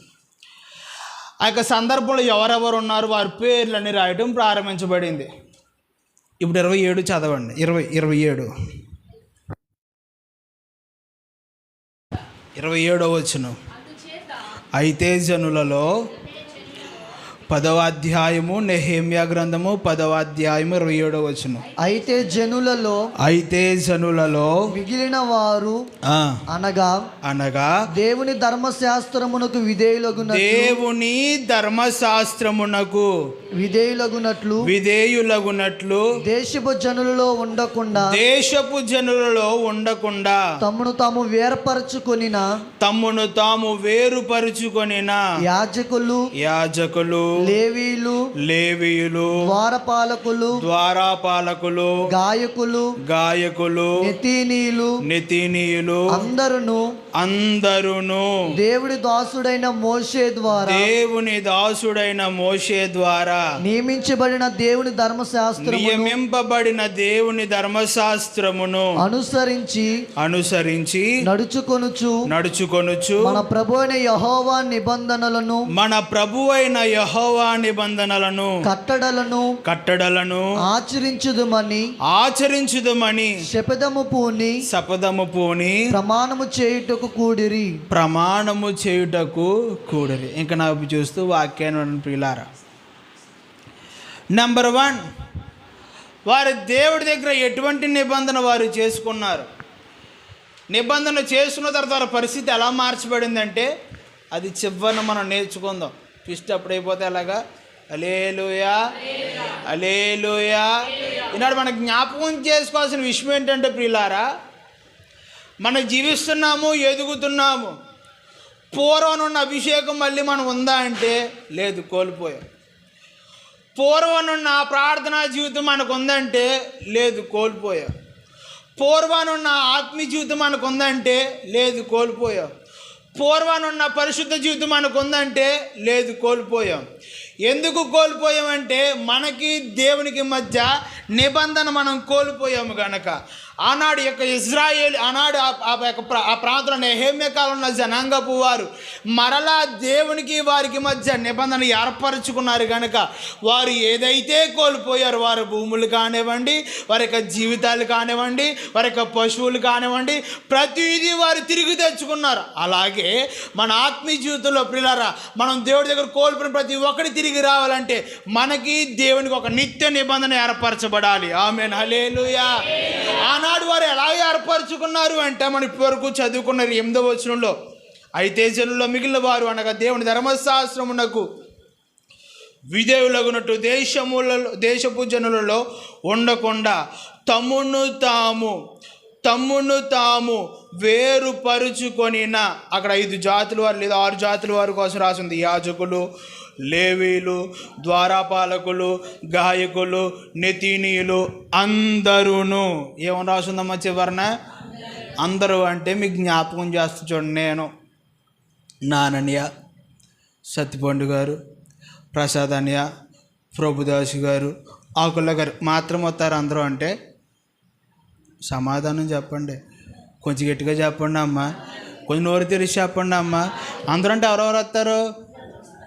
ఆ యొక్క సందర్భంలో ఎవరెవరు ఉన్నారు వారి పేర్లన్నీ రాయటం ప్రారంభించబడింది. ఇప్పుడు 27 చదవండి. 27వ వచనం. అయితే జనులలో 10వ అధ్యాయము, నెహెమ్యా గ్రంథము 10వ అధ్యాయము 27వ వచనం. అయితే జనులలో మిగిలిన వారు అనగా దేవుని ధర్మశాస్త్రమునకు విధేయులగునట్లు దేశపు జనులలో ఉండకుండా తమ్మును తాము వేరుపరుచుకొనిన యాజకులు, లేవీయులు, ద్వారపాలకులు, గాయకులు, నెతీనీయులు అందరును దేవుని దాసుడైన మోషే ద్వారా నియమింపబడిన దేవుని ధర్మశాస్త్రమును అనుసరించి నడుచుకొనుచు మన ప్రభువైన యెహోవా నిబంధనలను కట్టడలను ఆచరించుదుమని శపథము పూని ప్రమాణము చేయుటకు కూడిరి. ఇంకా నాకు చూస్తూ వాక్యాన్ని ప్రియులారా, నంబర్ 1, వారు దేవుడి దగ్గర ఎటువంటి నిబంధన వారు చేసుకున్నారు. నిబంధన చేసుకున్న తర్వాత వారి పరిస్థితి ఎలా మార్చబడిందంటే అది చివరిన మనం నేర్చుకుందాం. ట్విస్ట్ అప్పుడైపోతే అలాగా. హల్లెలూయా, హల్లెలూయా. ఈనాడు మనకు జ్ఞాపకం చేసుకోవాల్సిన విషయం ఏంటంటే ప్రియులారా, మనం జీవిస్తున్నాము, ఎదుగుతున్నాము. పూర్వం ఉన్న అభిషేకం మళ్ళీ మనం ఉందా అంటే లేదు, కోల్పోయాం. పూర్వం ఉన్న ప్రార్థనా జీవితం మనకు ఉందంటే లేదు, కోల్పోయాం. పూర్వానున్న ఆత్మీయ జీవితం మనకు ఉందంటే లేదు, కోల్పోయాం. పూర్వానున్న పరిశుద్ధ జీవితం మనకు ఉందంటే లేదు, కోల్పోయాం. ఎందుకు కోల్పోయామంటే మనకి దేవునికి మధ్య నిబంధన మనం కోల్పోయాము కనుక. ఆనాడు యొక్క ఇజ్రాయేల్, ఆనాడు ఆ ప్రాంతంలో నెహెమ్యా కాలంలో జనాంగపు వారు మరలా దేవునికి వారికి మధ్య నిబంధన ఏర్పరచుకున్నారు కనుక వారు ఏదైతే కోల్పోయారు, వారి భూములు కానివ్వండి, వారి యొక్క జీవితాలు కానివ్వండి, వారి యొక్క పశువులు కానివ్వండి, ప్రతిదీ వారు తిరిగి తెచ్చుకున్నారు. అలాగే మన ఆత్మీయ జీవితంలో ప్రియులారా, మనం దేవుడి దగ్గర కోల్పోయిన ప్రతి ఒక్కటి తిరిగి రావాలంటే మనకి దేవునికి ఒక నిత్య నిబంధన ఏర్పరచబడాలి. ఆమేన్, హల్లెలూయా. ఆనాడు వారు ఎలా ఏర్పరచుకున్నారు అంటే మనం ఇప్పటివరకు చదువుకున్నారు 8వ వచనంలో. అయితే జనుల్లో మిగిలిన వారు అనగా దేవుని ధర్మశాస్త్రమునకు విధేయులగునట్టు దేశపు జనులలో ఉండకుండా తమ్మును తాము తమ్మును తాము వేరుపరుచుకొనిన, అక్కడ 5 జాతుల వారు లేదా 6 జాతుల వారి కోసం రాసింది. యాజకులు, లేవీలు, ద్వారపాలకులు, గాయకులు, నెతీనీయులు అందరూను. ఏమని రాసిందమ్మా చివరన? అందరూ. అంటే మీకు జ్ఞాపకం చేస్తూ చూడండి, నేను, నానన్య, సత్తిపండు గారు, ప్రసాద్ అన్య, ప్రభుదాసు గారు, ఆకుల గారు మాత్రం వస్తారు అందరూ. అంటే సమాధానం చెప్పండి, కొంచెం గట్టిగా చెప్పండి అమ్మ, కొంచెం నోరు తెరిచి చెప్పండి అమ్మ. అందరూ అంటే ఎవరెవరు వస్తారు?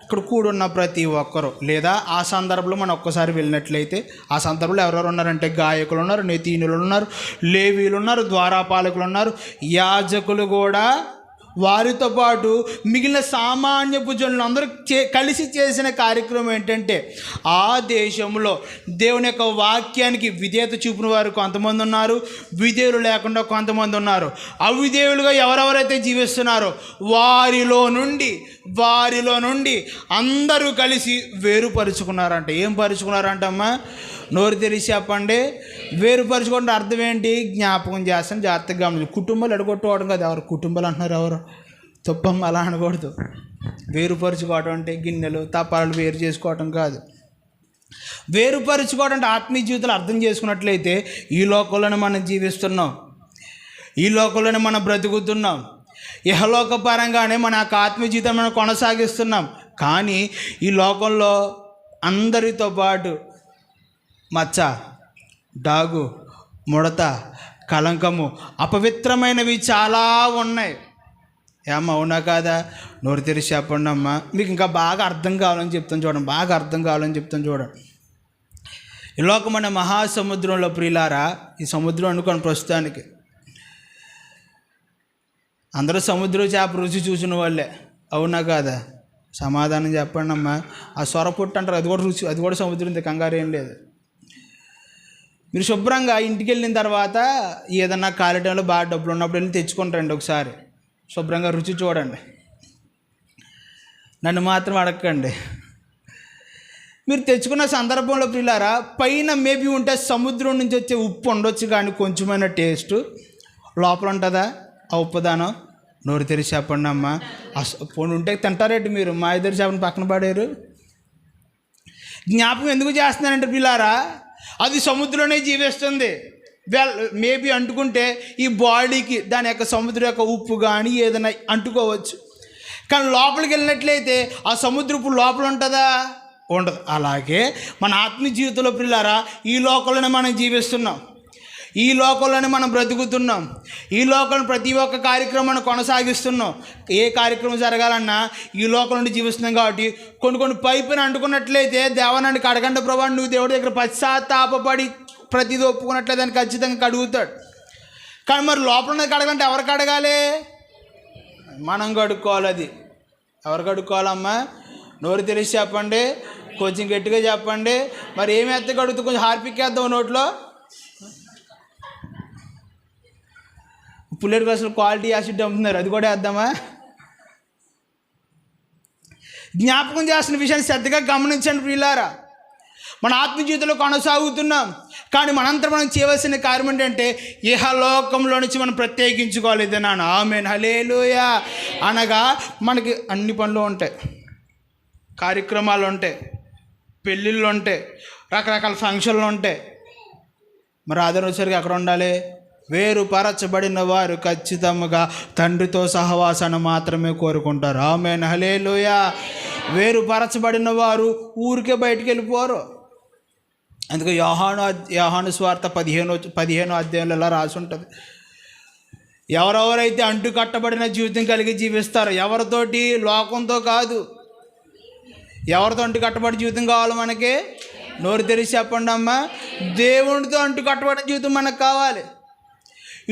ఇక్కడ కూడున్న ప్రతి ఒక్కరు, లేదా ఆ సందర్భంలో మనం ఒక్కసారి వెళ్ళినట్లయితే ఆ సందర్భంలో ఎవరెవరు ఉన్నారంటే గాయకులు ఉన్నారు, నెతీనులు ఉన్నారు, లేవీలు ఉన్నారు, ద్వారపాలకులు ఉన్నారు, యాజకులు కూడా. వారితో పాటు మిగిలిన సామాన్యపు జనులు అందరూ కలిసి చేసిన కార్యక్రమం ఏంటంటే, ఆ దేశంలో దేవుని యొక్క వాక్యానికి విధేయత చూపిన వారు కొంతమంది ఉన్నారు, విధేయులు లేకుండా కొంతమంది ఉన్నారు. అవిధేయులుగా ఎవరెవరైతే జీవిస్తున్నారో వారిలో నుండి అందరూ కలిసి వేరుపరుచుకున్నారంట. ఏం పరుచుకున్నారంటమ్మా? నోరు తెరిచి చెప్పండి. వేరుపరుచుకుంటే అర్థం ఏంటి? జ్ఞాపకం చేస్తాను, జాగ్రత్తగా గమనించి. కుటుంబాలు ఎడగొట్టుకోవడం కాదు. ఎవరు కుటుంబాలు అంటున్నారు? ఎవరు తప్పమ్మ, అలా అనకూడదు. వేరుపరుచుకోవడం అంటే గిన్నెలు తపాలు వేరు చేసుకోవటం కాదు. వేరుపరుచుకోవడం అంటే ఆత్మీయ జీవితాలు అర్థం చేసుకున్నట్లయితే ఈ లోకంలోనే మనం జీవిస్తున్నాం, ఈ లోకంలోనే మనం బ్రతుకుతున్నాం, ఇహలోక పరంగానే మన యొక్క ఆత్మీయ జీవితం మనం కొనసాగిస్తున్నాం. కానీ ఈ లోకంలో అందరితో పాటు మచ్చ, డాగు, ముడత, కలంకము, అపవిత్రమైనవి చాలా ఉన్నాయి. ఏమ్మా, అవునా కాదా? నోరు తెరిచి చెప్పండి అమ్మా. మీకు ఇంకా బాగా అర్థం కావాలని చెప్తాను చూడండి, బాగా అర్థం కావాలని చెప్తాను చూడండి. ఈ లోకం అనే మహాసముద్రంలో ప్రియులారా, ఈ సముద్రం అనుకోండి ప్రస్తుతానికి, అందరూ సముద్రం చేప రుచి చూసిన వాళ్ళే, అవునా కాదా? సమాధానం చెప్పండి అమ్మా. ఆ సొరపుట్టు అంటారు, అది కూడా రుచి, అది కూడా సముద్రం, కంగారు ఏం లేదు. మీరు శుభ్రంగా ఇంటికి వెళ్ళిన తర్వాత ఏదన్నా ఖాళీ టైంలో బాగా డబ్బులు ఉన్నప్పుడు వెళ్ళి తెచ్చుకుంటారండి, ఒకసారి శుభ్రంగా రుచి చూడండి. నన్ను మాత్రం అడగండి. మీరు తెచ్చుకున్న సందర్భంలో పిల్లారా, పైన మేబీ ఉంటే సముద్రం నుంచి వచ్చే ఉప్పు ఉండొచ్చు, కానీ కొంచెమైన టేస్ట్ లోపల ఉంటుందా ఆ ఉప్పుదానం? నోరు తెరిచి చెప్పండి అమ్మ. పోనీ ఉంటే తింటారేంటి మీరు? మా ఇద్దరు చెప్పండి, పక్కన పడారు. జ్ఞాపకం ఎందుకు చేస్తున్నారంటే పిల్లారా, అది సముద్రంలోనే జీవిస్తుంది. మేబీ అంటుకుంటే ఈ బాడీకి దాని యొక్క సముద్రం యొక్క ఉప్పు కానీ ఏదైనా అంటుకోవచ్చు, కానీ లోపలికి వెళ్ళినట్లయితే ఆ సముద్రపు లోపల ఉంటుందా? ఉండదు. అలాగే మన ఆత్మీయ జీవితంలో పిల్లారా, ఈ లోకంలోనే మనం జీవిస్తున్నాం, ఈ లోకంలోనే మనం బ్రతుకుతున్నాం, ఈ లోకంలో ప్రతి ఒక్క కార్యక్రమాన్ని కొనసాగిస్తున్నాం. ఏ కార్యక్రమం జరగాలన్నా ఈ లోకం నుండి జీవిస్తున్నాం కాబట్టి కొన్ని పైపుని అంటుకున్నట్లయితే దేవనాన్ని కడగండి ప్రభా, నువ్వు దేవుడి దగ్గర పశ్చాత్తాపడి ప్రతిదీ ఒప్పుకున్నట్లయితే దాన్ని ఖచ్చితంగా కడుగుతాడు. కానీ మరి లోపల కడగంటే ఎవరు కడగాలి? మనం కడుక్కోవాలి. అది ఎవరు కడుక్కోవాలమ్మా? నోరు తెరిచి చెప్పండి, కొంచెం గట్టిగా చెప్పండి. మరి ఏమి ఎత్త కడుగుతూ కొంచెం హార్పిక్ వేద్దాం నోట్లో. పుల్లెట్ అసలు క్వాలిటీ యాసిడ్ అమ్ముతున్నారు, అది కూడా వేద్దామా? జ్ఞాపకం చేస్తున్న విషయాన్ని శ్రద్ధగా గమనించండి ప్రియులారా. మన ఆత్మీయ జీవితంలో కొనసాగుతున్నాం, కానీ మనంతా మనం చేయవలసిన కార్యం ఏంటంటే ఇహలోకంలో నుంచి మనం ప్రత్యేకించుకోవాలి. ఇదే నాన్న ఆమేన్ హల్లెలూయా. అనగా మనకి అన్ని పనులు ఉంటాయి, కార్యక్రమాలు ఉంటాయి, పెళ్ళిళ్ళు ఉంటాయి, రకరకాల ఫంక్షన్లు ఉంటాయి. మరి ఆదరించరికి అక్కడ ఉండాలి. వేరుపరచబడిన వారు ఖచ్చితంగా తండ్రితో సహవాసాన్ని మాత్రమే కోరుకుంటారు. ఆమేన్ హల్లెలూయా. వేరుపరచబడిన వారు ఊరికే బయటికి వెళ్ళిపోరు. అందుకే యోహాను సువార్త 15వ అధ్యాయంలో ఇలా రాసి ఉంటుంది, ఎవరెవరైతే అంటు కట్టబడిన జీవితం కలిగి జీవిస్తారో, ఎవరితోటి? లోకంతో కాదు. ఎవరితో అంటు కట్టబడిన జీవితం కావాలి మనకి? నోరు తెరిచి చెప్పండి అమ్మా. దేవునితో అంటు కట్టబడిన జీవితం మనకు కావాలి.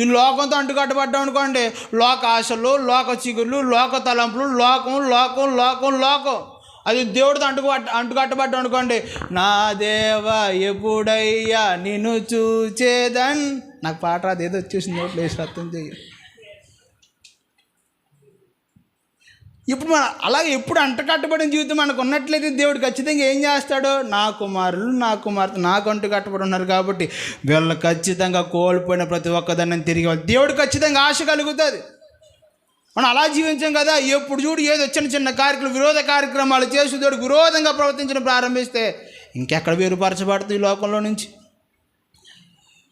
ఈ లోకంతో అంటు కట్టబడ్డాం అనుకోండి, లోక ఆశలు, లోక చిగుళ్ళు, లోక తలంపులు, లోకం లోకం లోకం లోకం. అది దేవుడితో అంటు కట్టబడ్డాం అనుకోండి, నా దేవా ఎప్పుడయ్యా నిన్ను చూచేదన్. నాకు పాట అదేదో వచ్చేసింది, నోట్లో వేసి అర్థం చెయ్యి. ఇప్పుడు మన అలాగే ఎప్పుడు అంటకట్టబడిన జీవితం మనకు ఉన్నట్లయితే దేవుడు ఖచ్చితంగా ఏం చేస్తాడు? నా కుమారులు నా కుమార్తె నాకు అంటుకట్టబడి ఉన్నారు కాబట్టి వీళ్ళు ఖచ్చితంగా కోల్పోయిన ప్రతి ఒక్కదాన్ని తిరిగి దేవుడు ఖచ్చితంగా ఆశ కలుగుతుంది. మనం అలా జీవించాం కదా, ఎప్పుడు చూడు ఏదో చిన్న కార్యక్రమాలు విరోధ కార్యక్రమాలు చేసి దేవుడికి విరోధంగా ప్రవర్తించడం ప్రారంభిస్తే ఇంకెక్కడ వేరుపరచబడుతుంది ఈ లోకంలో నుంచి?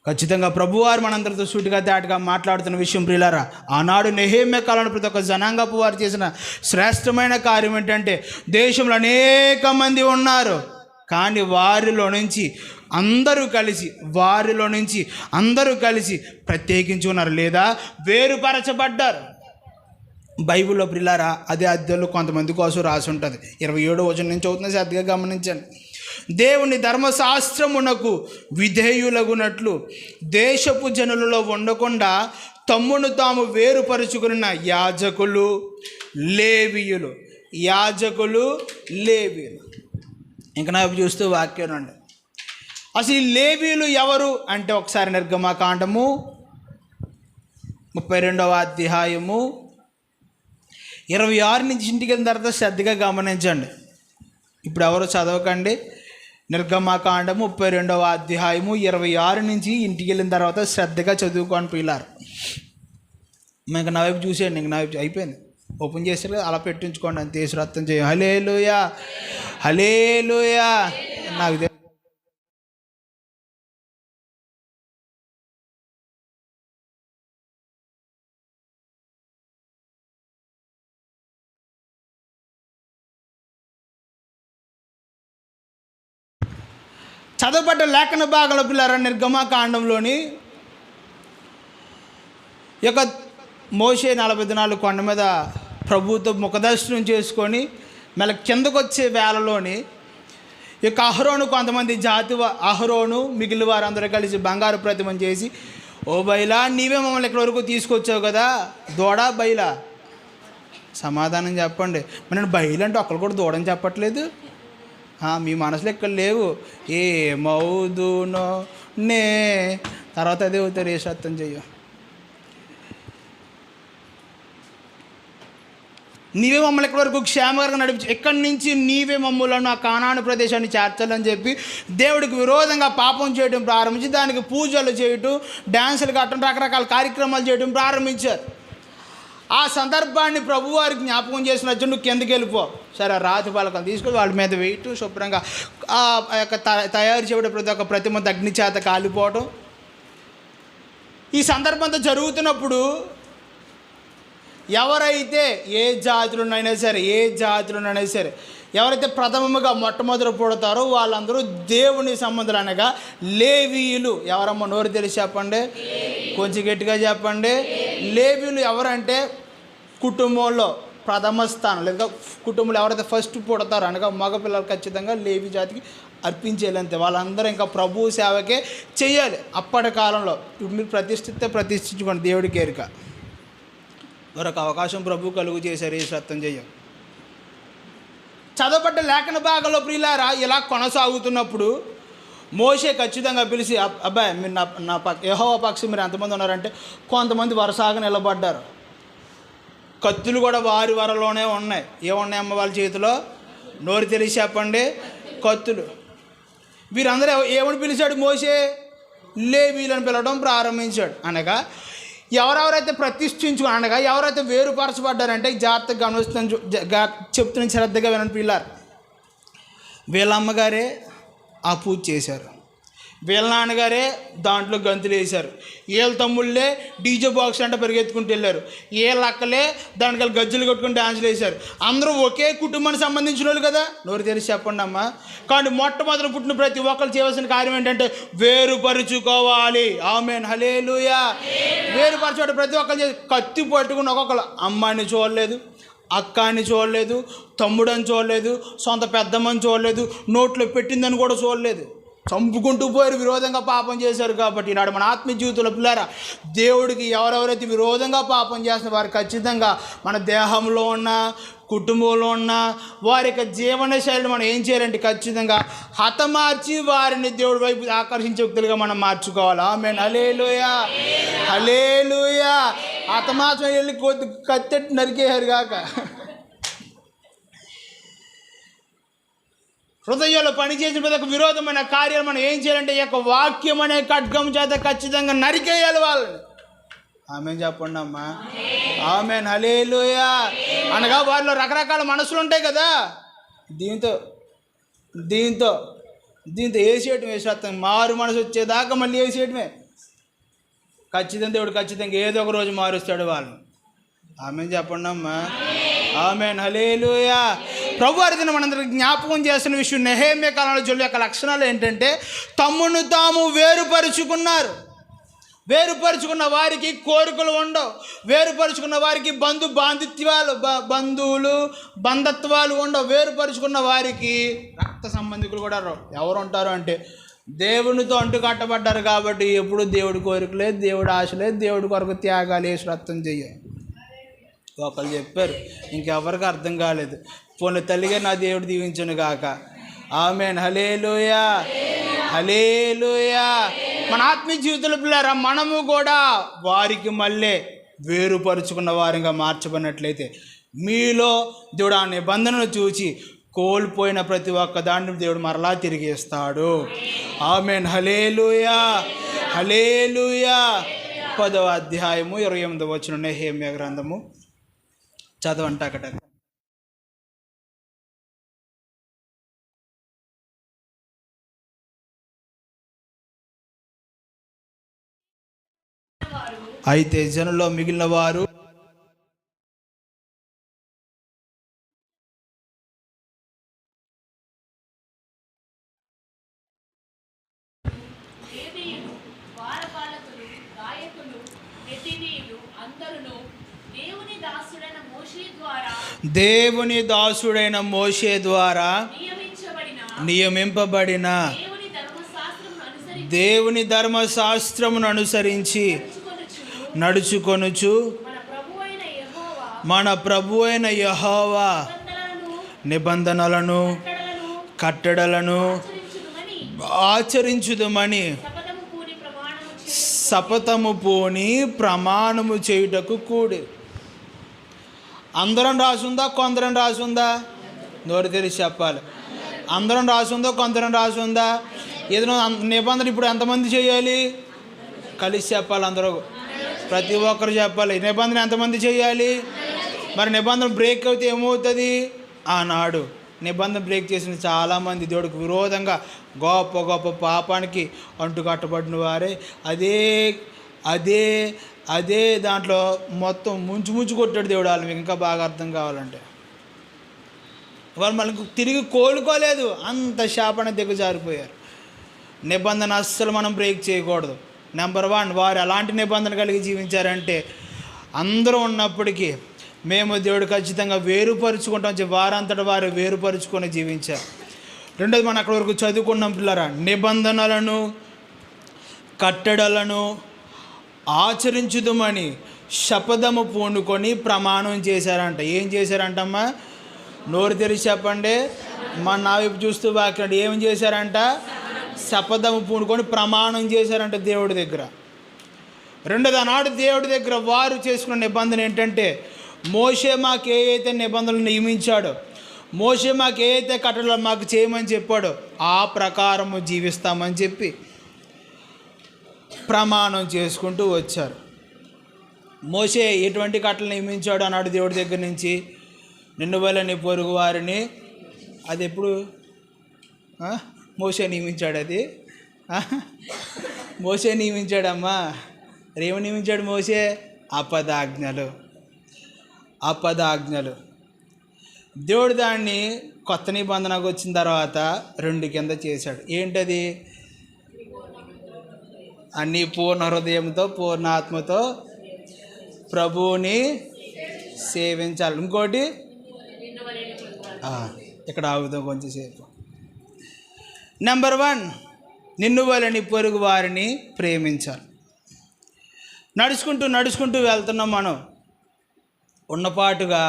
ఖచ్చితంగా ప్రభువారు మనందరితో సూటిగా దాటిగా మాట్లాడుతున్న విషయం ప్రియులారా, ఆనాడు నెహెమ్యా కాలంలో ప్రతి ఒక్క జనాంగపు వారు చేసిన శ్రేష్టమైన కార్యం ఏంటంటే, దేశంలో అనేక మంది ఉన్నారు కానీ వారిలో నుంచి అందరూ కలిసి ప్రత్యేకించి ఉన్నారు లేదా వేరుపరచబడ్డారు. బైబిల్లో ప్రియులారా అదే అధ్యాయంలో కొంతమంది కోసం రాసి ఉంటుంది. 27వ వచనం నుంచి అవుతుంది, శ్రద్ధగా గమనించండి. దేవుని ధర్మశాస్త్రమునకు విధేయులగునట్లు దేశపు జనులలో ఉండకుండా తమ్మును తాము వేరుపరుచుకున్న యాజకులు లేవీయులు. ఇంకా నా చూస్తూ వాక్యం అండి. అసలు ఈ లేవీయులు ఎవరు అంటే ఒకసారి నిర్గమకాండము 32వ అధ్యాయము 26 నుంచి ఇంటికి వెళ్ళిన తర్వాత శ్రద్ధగా గమనించండి. ఇప్పుడు ఎవరు చదవకండి. నిర్గమకాండము 32వ అధ్యాయము 26 నుంచి ఇంటికి వెళ్ళిన తర్వాత శ్రద్ధగా చదువుకొని పిల్లారు. ఇంకా నా వైపు చూసేయండి. ఇంక నా వైపు అయిపోయింది, ఓపెన్ చేస్తారు కదా, అలా పెట్టించుకోండి అంతే. యేసురత్నం చేయం. హల్లెలూయా హల్లెలూయా. నాకు చదవబడ్డ లేఖన భాగంలో పిల్లల నిర్గమకాండంలోని యొక్క మోషే 40 దినాలు కొండ మీద ప్రభువుతో ముఖదర్శనం చేసుకొని మళ్ళీ కిందకు వచ్చే వేళలోని ఈ యొక్క అహరోను కొంతమంది అహరోను మిగిలిన వారందరూ కలిసి బంగారు ప్రతిమను చేసి, ఓ బైలా నీవే మమ్మల్ని ఇక్కడి వరకు తీసుకొచ్చావు కదా, దూడ బైలా సమాధానం చెప్పండి. మరి నేను బయలంటే ఒక్కరు కూడా దూడని చెప్పట్లేదు. మీ మనసులో ఎక్కడ లేవు. ఏ మౌదునో నే తర్వాత అదే అవుతారు. ఏ సత్యం చెయ్య. నీవే మమ్మల్ని ఎక్కడి వరకు క్షేమకరంగా నడిపించి ఇక్కడి నుంచి నీవే మమ్మల్ని ఆ కానాను ప్రదేశాన్ని చేర్చాలని చెప్పి దేవుడికి విరోధంగా పాపం చేయడం ప్రారంభించి దానికి పూజలు చేయటం, డ్యాన్సులు కట్టడం, రకరకాల కార్యక్రమాలు చేయడం ప్రారంభించారు. ఆ సందర్భాన్ని ప్రభువారికి జ్ఞాపకం చేసినట్టు నువ్వు కిందకి వెళ్ళిపో. సరే, రాతి పలకలు తీసుకొని వాళ్ళ మీద వేయటం, శుభ్రంగా ఆ యొక్క తయారు చేయడం ప్రతి ఒక్క ప్రతిమ అగ్ని చేత కాలిపోవటం. ఈ సందర్భంతో జరుగుతున్నప్పుడు ఎవరైతే ఏ జాతులనైనా సరే ఎవరైతే ప్రథమముగా మొట్టమొదటి పుడతారో వాళ్ళందరూ దేవుని సంబంధులు, అనగా లేవీయులు. ఎవరమ్మా నోరు తెలిసి చెప్పండి, కొంచెం గట్టిగా చెప్పండి. లేవీయులు ఎవరంటే కుటుంబంలో ప్రథమ స్థానం లేదా కుటుంబంలో ఎవరైతే ఫస్ట్ పుడతారో అనగా మగపిల్లలు ఖచ్చితంగా లేవి జాతికి అర్పించేయాలంతే. వాళ్ళందరూ ఇంకా ప్రభు సేవకే చేయాలి. అప్పటి కాలంలో ఇప్పుడు మీరు ప్రతిష్ఠించుకోండి, దేవుడికి ఎరుక. మరొక అవకాశం ప్రభు కలుగు చేశారు. ఈ సత్యం చెయ్యం. చదవబడ్డ లేఖన భాగంలో ప్రియులారా ఇలా కొనసాగుతున్నప్పుడు మోషే ఖచ్చితంగా పిలిచి, అబ్బాయి మీరు నా యెహోవా పక్షి మీరు ఎంతమంది ఉన్నారంటే కొంతమంది వరుసగా నిలబడ్డారు. కత్తులు కూడా వారి వరలోనే ఉన్నాయి. ఏమున్నాయి అమ్మ వాళ్ళ చేతిలో? నోరు తెలిసి చెప్పండి, కత్తులు. వీరందరూ ఏమని పిలిచాడు మోషే? లేవీయులను పిలవడం ప్రారంభించాడు. అనగా ఎవరెవరైతే ప్రతిష్ఠించుకుని, అనగా ఎవరైతే వేరుపరచబడ్డారంటే జాగ్రత్తగా చెప్తున్న శ్రద్ధగా వినండి పిల్లారు. వీళ్ళ అమ్మగారే ఆ పూజ చేశారు, వీళ్ళ నాన్నగారే దాంట్లో గంతులు వేశారు, వీళ్ళ తమ్ముళ్ళే డీజే బాక్స్ అంటే పరిగెత్తుకుంటూ వెళ్ళారు, వీళ్ళ అక్కలే దానికి గజ్జలు కొట్టుకుని డాన్సులు వేశారు. అందరూ ఒకే కుటుంబానికి సంబంధించిన వాళ్ళు కదా. నోరు తెరిచి చెప్పండి అమ్మా. కానీ మొట్టమొదటి పుట్టిన ప్రతి ఒక్కరు చేయవలసిన కార్యం ఏంటంటే వేరుపరుచుకోవాలి. ఆమేన్ హల్లెలూయా. వేరుపరచుకోవడం ప్రతి ఒక్కరు కత్తి పట్టుకుని ఒక్కొక్కరు అమ్మాయిని చూడలేదు, అక్కని చూడలేదు, తమ్ముడని చూడలేదు, సొంత పెద్దమ్మని చూడలేదు, నోట్లో పెట్టిందని కూడా చూడలేదు. చంపుకుంటూ పోయారు, విరోధంగా పాపం చేశారు. కాబట్టి ఈనాడు మన ఆత్మీయ జీవితంలో పిల్లారా, దేవుడికి ఎవరెవరైతే విరోధంగా పాపం చేస్తున్న వారు ఖచ్చితంగా మన దేహంలో ఉన్న, కుటుంబంలో ఉన్న వారి యొక్క జీవన శైలిని మనం ఏం చేయాలంటే ఖచ్చితంగా హతమార్చి వారిని దేవుడి వైపు ఆకర్షించే వ్యక్తులుగా మనం మార్చుకోవాలి. ఆమేన్ హల్లెలూయా హల్లెలూయా. హతమార్చడం వెళ్ళి కత్తెట్టి నరికేశారు కాక హృదయంలో పనిచేసిన ప్రతి ఒక్క విరోధమైన కార్యాలు మనం ఏం చేయాలంటే ఈ యొక్క వాక్యం అనే ఖడ్గం చేత ఖచ్చితంగా నరికేయాలి వాళ్ళని. ఆమె చెప్పండి అమ్మా, ఆమె హల్లెలూయా. అనగా వారిలో రకరకాల మనసులు ఉంటాయి కదా, దీంతో దీంతో దీంతో వేసేయటం వేసేస్తాం, మారు మనసు వచ్చేదాకా మళ్ళీ వేసేయటమే. ఖచ్చితంగా దేవుడు ఖచ్చితంగా ఏదో ఒక రోజు మారుస్తాడు వాళ్ళని. ఆమె చెప్పండి అమ్మా, ఆమె హల్లెలూయా. ప్రభు వారి దిన మనందరికి జ్ఞాపకం చేస్తున్న విషయం, నెహెమ్యా కాలంలో జనుల యొక్క లక్షణాలు ఏంటంటే తమ్మును తాము వేరుపరుచుకున్నారు. వేరుపరుచుకున్న వారికి కోరికలు ఉండవు. వేరుపరుచుకున్న వారికి బంధువులు బంధత్వాలు ఉండవు. వేరుపరుచుకున్న వారికి రక్త సంబంధికులు కూడా ఎవరు ఉంటారు అంటే దేవునితో అంటు కట్టబడ్డారు కాబట్టి ఎప్పుడు దేవుడి కోరిక లేదు, దేవుడి ఆశ లేదు, దేవుడి కొరకు త్యాగాలు వేసి రక్తం చెయ్యాలి. ఒకళ్ళు చెప్పారు, ఇంకెవరికి అర్థం కాలేదు. పోనీ తల్లిగా నా దేవుడు దీవించును గాక. ఆమేన్ హల్లెలూయా, హల్లెలూయా. మన ఆత్మీయ జీవితంలో పిల్లరా మనము కూడా వారికి మళ్ళీ వేరుపరుచుకున్న వారిగా మార్చబడినట్లయితే మీలో దేవుడు ఆ నిబంధనను చూచి కోల్పోయిన ప్రతి ఒక్క దాన్ని దేవుడు మరలా తిరిగి ఇస్తాడు. ఆమేన్ హల్లెలూయా, హల్లెలూయా. 10వ అధ్యాయము 28వ వచనం నెహెమ్యా గ్రంథము చదవండి అక్కడ. అయితే జనుల్లో మిగిలిన వారు దేవుని దాసుడైన మోషే ద్వారా నియమింపబడిన దేవుని ధర్మశాస్త్రమును అనుసరించి నడుచుకొనుచు మన ప్రభు అయిన యెహోవా నిబంధనలను కట్టడలను ఆచరించుదమని శపథము పూని ప్రమాణము చేయుటకు కూడి. అందరం రాసుందా, కొందరం రాసుందా? నోరు తెరిచి చెప్పాలి. అందరం రాసుందో, కొందరం రాసుందా? ఏదైనా నిబంధన ఇప్పుడు ఎంతమంది చేయాలి? కలిసి చెప్పాలి, అందరూ ప్రతి ఒక్కరు చెప్పాలి. నిబంధన ఎంతమంది చేయాలి? మరి నిబంధన బ్రేక్ అయితే ఏమవుతుంది? ఆనాడు నిబంధన బ్రేక్ చేసిన చాలామంది దేవుడికి విరోధంగా గొప్ప గొప్ప పాపానికి అంటుకట్టబడిన వారే అదే అదే అదే దాంట్లో మొత్తం ముంచు కొట్టాడు దేవుడు. వాళ్ళు మీకు ఇంకా బాగా అర్థం కావాలంటే వాళ్ళు మనకు తిరిగి కోలుకోలేదు, అంత శాపన దిగజారిపోయారు. నిబంధన అస్సలు మనం బ్రేక్ చేయకూడదు. నెంబర్ 1, వారు ఎలాంటి నిబంధన కలిగి జీవించారంటే అందరూ ఉన్నప్పటికీ మేము దేవుడు ఖచ్చితంగా వేరుపరుచుకుంటాం, వారంతట వారు వేరుపరుచుకొని జీవించారు. రెండోది మనం అక్కడి వరకు చదువుకున్నాం పిల్లరా, నిబంధనలను కట్టడలను ఆచరించుదామని శపథము పూనుకొని ప్రమాణం చేశారంట. ఏం చేశారంటమ్మా? నోరు తెరిచి చెప్పండి. మా నా వైపు చూస్తూ వాక్యం ఏం చేశారంట? శపథము పూనుకొని ప్రమాణం చేశారంట దేవుడి దగ్గర. రెండోది ఆనాడు దేవుడి దగ్గర వారు చేసుకున్న నిబంధన ఏంటంటే మోషే మాకు ఏ అయితే నిబంధనలు నియమించాడో, మోషే మాకు ఏ అయితే కట్టడలు మాకు చేయమని చెప్పాడో ఆ ప్రకారము జీవిస్తామని చెప్పి ప్రమాణం చేసుకుంటూ వచ్చారు. మోషే ఎటువంటి కట్టలు నియమించాడు అన్నాడు దేవుడి దగ్గర నుంచి? నిన్ను వల్ల నీ పొరుగు వారిని. అది ఎప్పుడు మోషే నియమించాడు? అది మోషే నియమించాడమ్మా. ఏమి నియమించాడు మోషే? అపదాజ్ఞలు. దేవుడు దాన్ని కొత్త నిబంధనకు వచ్చిన తర్వాత 2 కింద చేశాడు. ఏంటది? అన్నీ పూర్ణ హృదయంతో పూర్ణ ఆత్మతో ప్రభువుని సేవించాలి. ఇంకోటి ఇక్కడ ఆగుదాం కొంచెంసేపు. నెంబర్ 1, నిన్ను వలని పొరుగు వారిని ప్రేమించాలి. నడుచుకుంటూ వెళ్తున్నాం మనం. ఉన్నపాటుగా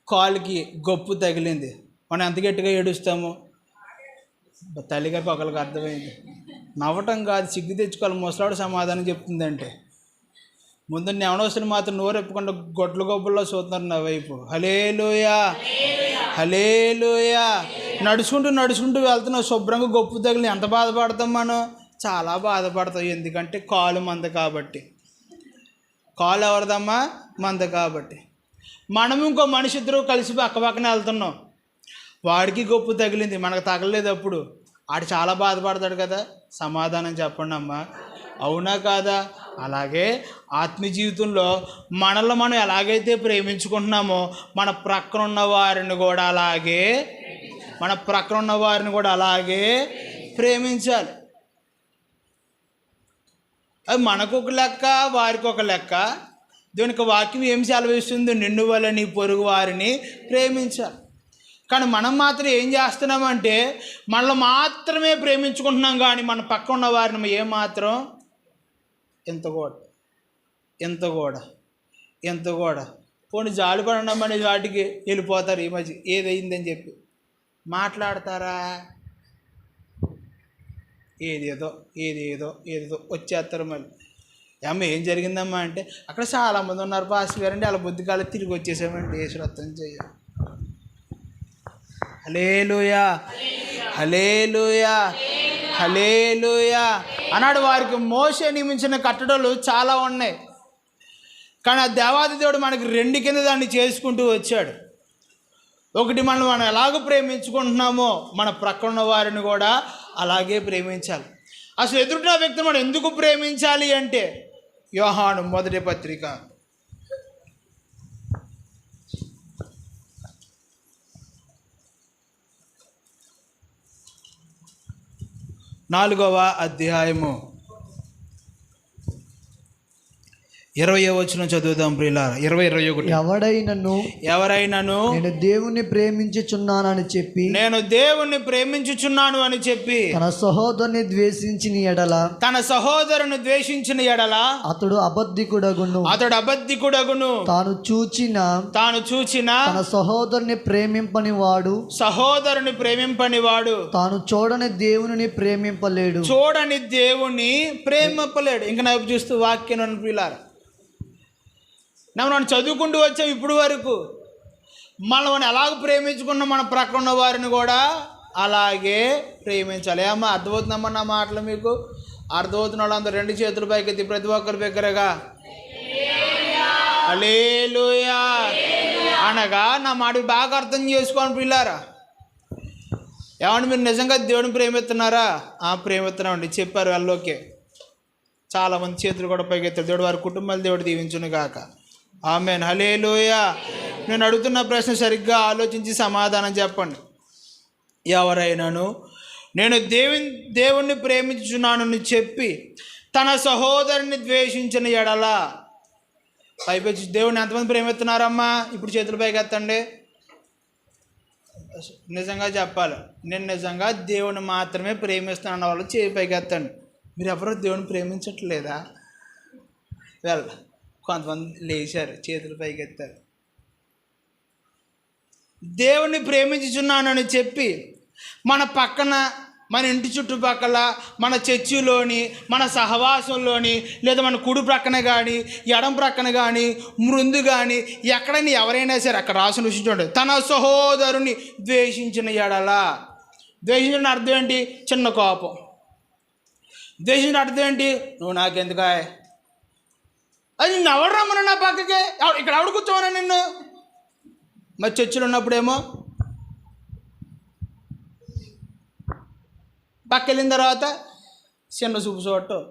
కాలుకి గొప్పు తగిలింది. మనం ఎంత గట్టిగా ఏడుస్తాము? తల్లిగారికి ఒకరికి అర్థమైంది. నవ్వటం కాదు, సిగ్గు తెచ్చుకోవాలి. ముసలాడు సమాధానం చెప్తుందంటే ముందు నెవనవసరం మాత్రం నోరెప్పకుండా గొడ్ల గొప్పల్లో చూస్తున్నారు నా వైపు. హల్లెలూయా, హల్లెలూయా. నడుచుకుంటూ వెళ్తున్నావు, శుభ్రంగా గొప్పు తగిలి ఎంత బాధపడతాం మనం? చాలా బాధపడతాం. ఎందుకంటే కాలు మంద కాబట్టి. కాలు ఎవరిదమ్మా? మంద కాబట్టి. మనం ఇంకో మనిషి ఇద్దరు కలిసి పక్కన వెళ్తున్నాం, వాడికి గొప్పు తగిలింది, మనకు తగలలేదు. అప్పుడు ఆడు చాలా బాధపడతాడు కదా. సమాధానం చెప్పండి అమ్మా, అవునా కాదా? అలాగే ఆత్మీయ జీవితంలో మనల్ని మనం ఎలాగైతే ప్రేమించుకుంటున్నామో మన ప్రక్కన ఉన్న వారిని కూడా అలాగే ప్రేమించాలి. అది మనకు ఒక లెక్క, వారికి ఒక లెక్క. దేవునికి వాక్యం ఏం సెలవిస్తుంది? నిన్ను వల్ల నీ పొరుగు వారిని ప్రేమించాలి. కానీ మనం మాత్రం ఏం చేస్తున్నామంటే మనల్ని మాత్రమే ప్రేమించుకుంటున్నాం, కానీ మన పక్క ఉన్న వారిని ఏమాత్రం ఎంత కూడా పోనీ జాలి పడమని వాటికి వెళ్ళిపోతారు. ఈ మధ్య ఏదైందని చెప్పి మాట్లాడతారా? ఏదేదో వచ్చేస్తారు. మళ్ళీ అమ్మ ఏం జరిగిందమ్మా అంటే అక్కడ చాలామంది ఉన్నారు పాస్టర్ గారండి, అలా బుద్ధి కాలం తిరిగి వచ్చేసామండి. యేసురత్నం చెయ్య. హల్లెలూయా, హల్లెలూయా, హల్లెలూయా అన్నాడు. వారికి మోషే నియమించిన కట్టడలు చాలా ఉన్నాయి, కానీ ఆ దేవాది దేవుడు మనకి రెండు కింద దాన్ని చేసుకుంటూ వచ్చాడు. ఒకటి, మనం ఎలాగ ప్రేమించుకుంటున్నామో మన ప్రక్కన వారిని కూడా అలాగే ప్రేమించాలి. అసలు ఎదుటి వ్యక్తిని మనం ఎందుకు ప్రేమించాలి అంటే యోహాను మొదటి పత్రిక 4వ అధ్యాయము 20వ వచనం చదువుదాం ప్రియులారా. 20-21. ఎవరైనను నేను దేవుణ్ణి ప్రేమించుచున్నాను అని చెప్పి తన సహోదరుని ద్వేషించిన ఎడల అతడు అబద్ధికుడగును. తాను చూచిన తన సహోదరుని ప్రేమింపని వాడు తాను చూడని దేవుని ప్రేమింపలేడు. ఇంకా నాకు చూస్తూ వాక్యం ప్రియులారా, మనం చదువుకుంటూ వచ్చాం ఇప్పుడు వరకు. మనం ఎలాగ ప్రేమించుకున్నాం మన ప్రక్కన ఉన్న వారిని కూడా అలాగే ప్రేమించాలి. ఏమన్నా అర్థమవుతుందమ్మా నా మాటలు? మీకు అర్థమవుతున్న వాళ్ళందరూ రెండు చేతుల పైకి ఎత్తి ప్రతి ఒక్కరి దగ్గరగా హల్లెలూయా అనగా నా మాట బాగా అర్థం చేసుకోండి పిల్లారా. ఏమంటే మీరు నిజంగా దేవుడిని ప్రేమిస్తున్నారా? ప్రేమిస్తున్నామండి చెప్పారు వాళ్ళోకే. చాలామంది చేతులు కూడా పైకి ఎత్తారు. దేవుడు వారి కుటుంబాలు దేవుడు దీవించును గాక. ఆమేన్, హల్లెలూయా. నేను అడుగుతున్న ప్రశ్న సరిగ్గా ఆలోచించి సమాధానం చెప్పండి. ఎవరైనాను నేను దేవుణ్ణి ప్రేమించున్నానని చెప్పి తన సహోదరుని ద్వేషించిన ఎడల, పైపెచ్చి దేవుడిని ఎంతమంది ప్రేమిస్తున్నారమ్మా? ఇప్పుడు చేతుల పైకి ఎత్తండి. నిజంగా చెప్పాలి, నేను నిజంగా దేవుని మాత్రమే ప్రేమిస్తాను వాళ్ళు చేయి పైకి ఎత్తండి. మీరు ఎవరో దేవుని ప్రేమించట్లేదా? కొంతమంది లేచారు, చేతుల పైకి ఎత్తారు. దేవుణ్ణి ప్రేమించుచున్నానని చెప్పి మన పక్కన, మన ఇంటి చుట్టుపక్కల, మన చర్చిలోని, మన సహవాసంలోని, లేదా మన కుడి ప్రక్కన కానీ ఎడం ప్రక్కన కానీ మృందు కానీ ఎక్కడైనా ఎవరైనా సరే అక్కడ రాసిన విషయం చూడండి. తన సహోదరుని ద్వేషించిన ఎడల. ద్వేషించిన అర్థం ఏంటి? చిన్న కోపం. ద్వేషించిన అర్థం ఏంటి? నువ్వు నాకెందుకా, అది నిన్ను ఎవరు రమ్మను నా పక్కకి, ఇక్కడ ఎవడు కూర్చోమన్నా నిన్ను? మరి చర్చిలో ఉన్నప్పుడేమో పక్క వెళ్ళిన తర్వాత చిన్న చూపు చూడటం,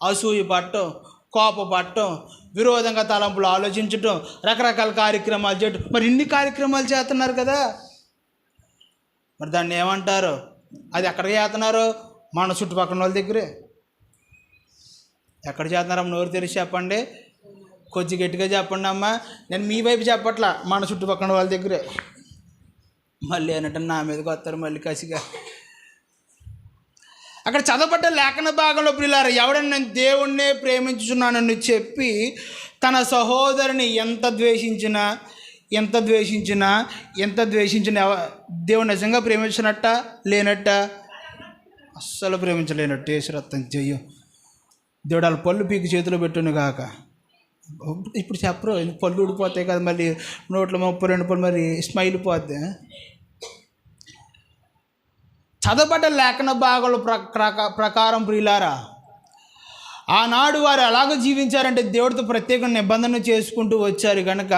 అసూయ పట్టడం, కోప పట్టడం, విరోధంగా తలంపులు ఆలోచించటం, రకరకాల కార్యక్రమాలు చేయటం. మరి ఇన్ని కార్యక్రమాలు చేస్తున్నారు కదా, మరి దాన్ని ఏమంటారు? అది ఎక్కడికి చేస్తున్నారు? మన చుట్టుపక్కల వాళ్ళ దగ్గరే. ఎక్కడ చేస్తున్నారమ్మ? నోరు తెరిచి చెప్పండి, కొంచెం గట్టిగా చెప్పండి అమ్మా. నేను మీ వైపు చెప్పట్లా, మన చుట్టుపక్కల వాళ్ళ దగ్గరే. మళ్ళీ ఏంటంటే నా మీదకి వస్తారు మళ్ళీ కసిగా. అక్కడ చదవబడ్డ లేఖన భాగంలో ప్రియులారా, ఎవడన్నా నేను దేవుణ్ణే ప్రేమించుచున్నానని చెప్పి తన సహోదరుని ఎంత ద్వేషించినా దేవుడు నిజంగా ప్రేమించినట్ట లేనట్ట? అస్సలు ప్రేమించలేనట్టు. యేసురత్నం చెయ్యం. దేవుడు వాళ్ళ పళ్ళు పీకి చేతిలో పెట్టును గాక. ఇప్పుడు చెప్పరు, పళ్ళు ఊడిపోతాయి కదా, మళ్ళీ నోట్లో 32 పళ్ళు మరి స్మైల్ పోద్ది. చదవబడ్డ లేఖన భాగాల ప్రకారం ప్రియులారా, ఆనాడు వారు ఎలాగో జీవించారంటే దేవుడితో ప్రత్యేక నిబంధన చేసుకుంటూ వచ్చారు కనుక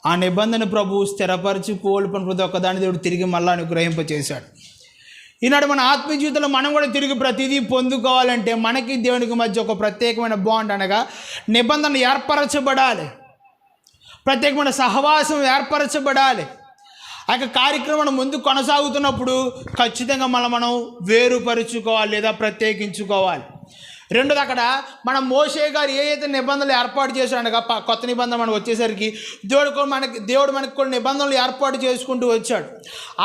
ఆ నిబంధన ప్రభువు స్థిరపరిచి కోల్పోయిన ప్రతి ఒక్కదాన్ని దేవుడు తిరిగి మళ్ళా అనుగ్రహింపచేశాడు. ఈనాడు మన ఆత్మీయ జీవితంలో మనం కూడా తిరిగి ప్రతిదీ పొందుకోవాలంటే మనకి దేవునికి మధ్య ఒక ప్రత్యేకమైన బాండ్ అనగా నిబంధన ఏర్పరచబడాలి, ప్రత్యేకమైన సహవాసం ఏర్పరచబడాలి. ఆ యొక్క కార్యక్రమం ముందు కొనసాగుతున్నప్పుడు ఖచ్చితంగా మనం వేరుపరుచుకోవాలి లేదా ప్రత్యేకించుకోవాలి. రెండోది, అక్కడ మన మోషే గారు ఏ అయితే నిబంధనలు ఏర్పాటు చేశాడనగా కొత్త నిబంధన మనకు వచ్చేసరికి దేవుడు మనకి కొన్ని నిబంధనలు ఏర్పాటు చేసుకుంటూ వచ్చాడు.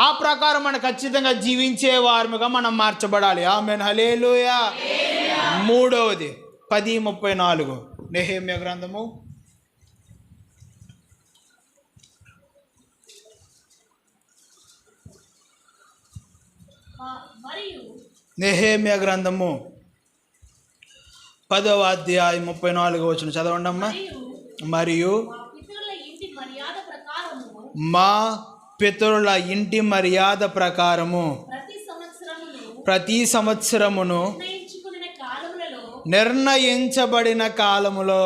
ఆ ప్రకారం మనం ఖచ్చితంగా జీవించే వారముగా మనం మార్చబడాలి. ఆమేన్, హల్లెలూయా. మూడవది 10:34 నెహెమ్యా గ్రంథము. నెహెమ్యా గ్రంథము 10వ అధ్యాయం 34వ వచనం చదవండి అమ్మా. మరియు మా పితరుల ఇంటి మర్యాద ప్రకారము ప్రతి సంవత్సరమును నిర్ణయించబడిన కాలములో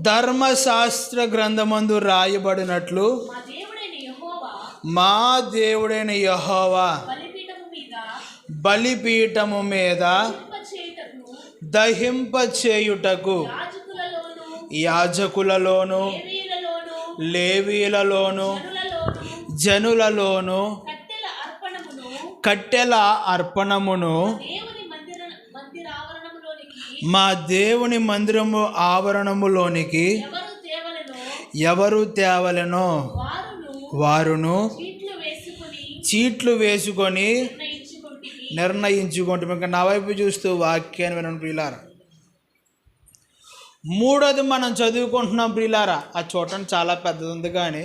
ధర్మశాస్త్ర గ్రంథమందు రాయబడినట్లు మా దేవుడైన యెహోవా బలిపీఠము మీద దహింపచేయుటకు యాజకులలోను లేవీలలోను జనులలోను కట్టెల అర్పణమును మా దేవుని మందిరము ఆవరణములోనికి ఎవరు తేవలెనో వారును చీట్లు వేసుకొని నిర్ణయించుకుంటాం. ఇంకా నా వైపు చూస్తూ వాక్యాన్ని వినండి ప్రియులారా. మూడోది మనం చదువుకుంటున్నాం ప్రియులారా. ఆ చూడటానికి చాలా పెద్దది ఉంది కానీ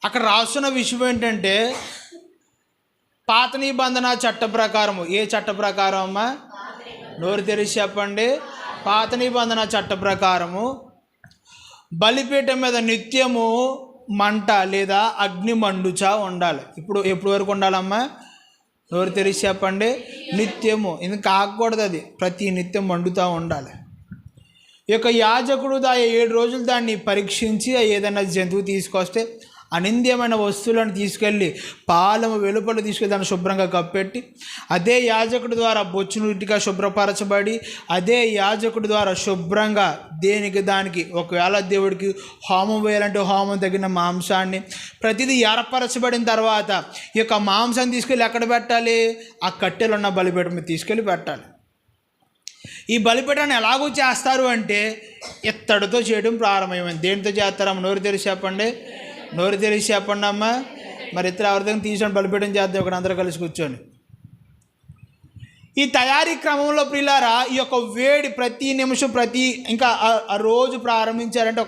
అక్కడ రాస్తున్న విషయం ఏంటంటే పాత నిబంధన చట్ట ప్రకారము. ఏ చట్ట ప్రకారం అమ్మా? నోరు తెరిచి చెప్పండి. పాత నిబంధన చట్ట ప్రకారము బలిపీఠం మీద నిత్యము మంట లేదా అగ్ని మండుచా ఉండాలి. ఎప్పుడు వరకు ఉండాలమ్మా? నోరు తెరిచి చెప్పండి. నిత్యము. ఎందుకు కాకూడదు, అది ప్రతి నిత్యం మండుతూ ఉండాలి. ఈ యొక్క యాజకుడు 7 రోజులు దాన్ని పరీక్షించి ఏదైనా జంతువు తీసుకొస్తే అనింద్యమైన వస్తువులను తీసుకెళ్ళి పాలము వెలుపల తీసుకెళ్ళి దాన్ని శుభ్రంగా కప్పెట్టి అదే యాజకుడి ద్వారా బొచ్చునుటిగా శుభ్రపరచబడి అదే యాజకుడి ద్వారా శుభ్రంగా దానికి ఒకవేళ దేవుడికి హోమం వేయాలంటే హోమం తగిన మాంసాన్ని ప్రతిదీ ఏర్పరచబడిన తర్వాత ఈ యొక్క మాంసాన్ని తీసుకెళ్ళి ఎక్కడ పెట్టాలి? ఆ కట్టెలు ఉన్న బలిపీఠం మీద తీసుకెళ్ళి పెట్టాలి. ఈ బలిపీఠాన్ని ఎలాగూ చేస్తారు అంటే ఇత్తడితో చేయడం ప్రారంభమైంది. దేనితో చేస్తారమ్మ? నోరు తెరిచి చెప్పండి. నోరు తెరిచి చెప్పండి అమ్మ. మరి ఇతర ఎవరిదైనా తీసుకొని బలిపీఠం చేద్దాం ఇక్కడ అందరూ కలిసి కూర్చొని. ఈ తయారీ క్రమంలో ప్రియులారా ఈ యొక్క వేడి ప్రతి నిమిషం ఇంకా ఆ రోజు ప్రారంభించారంటే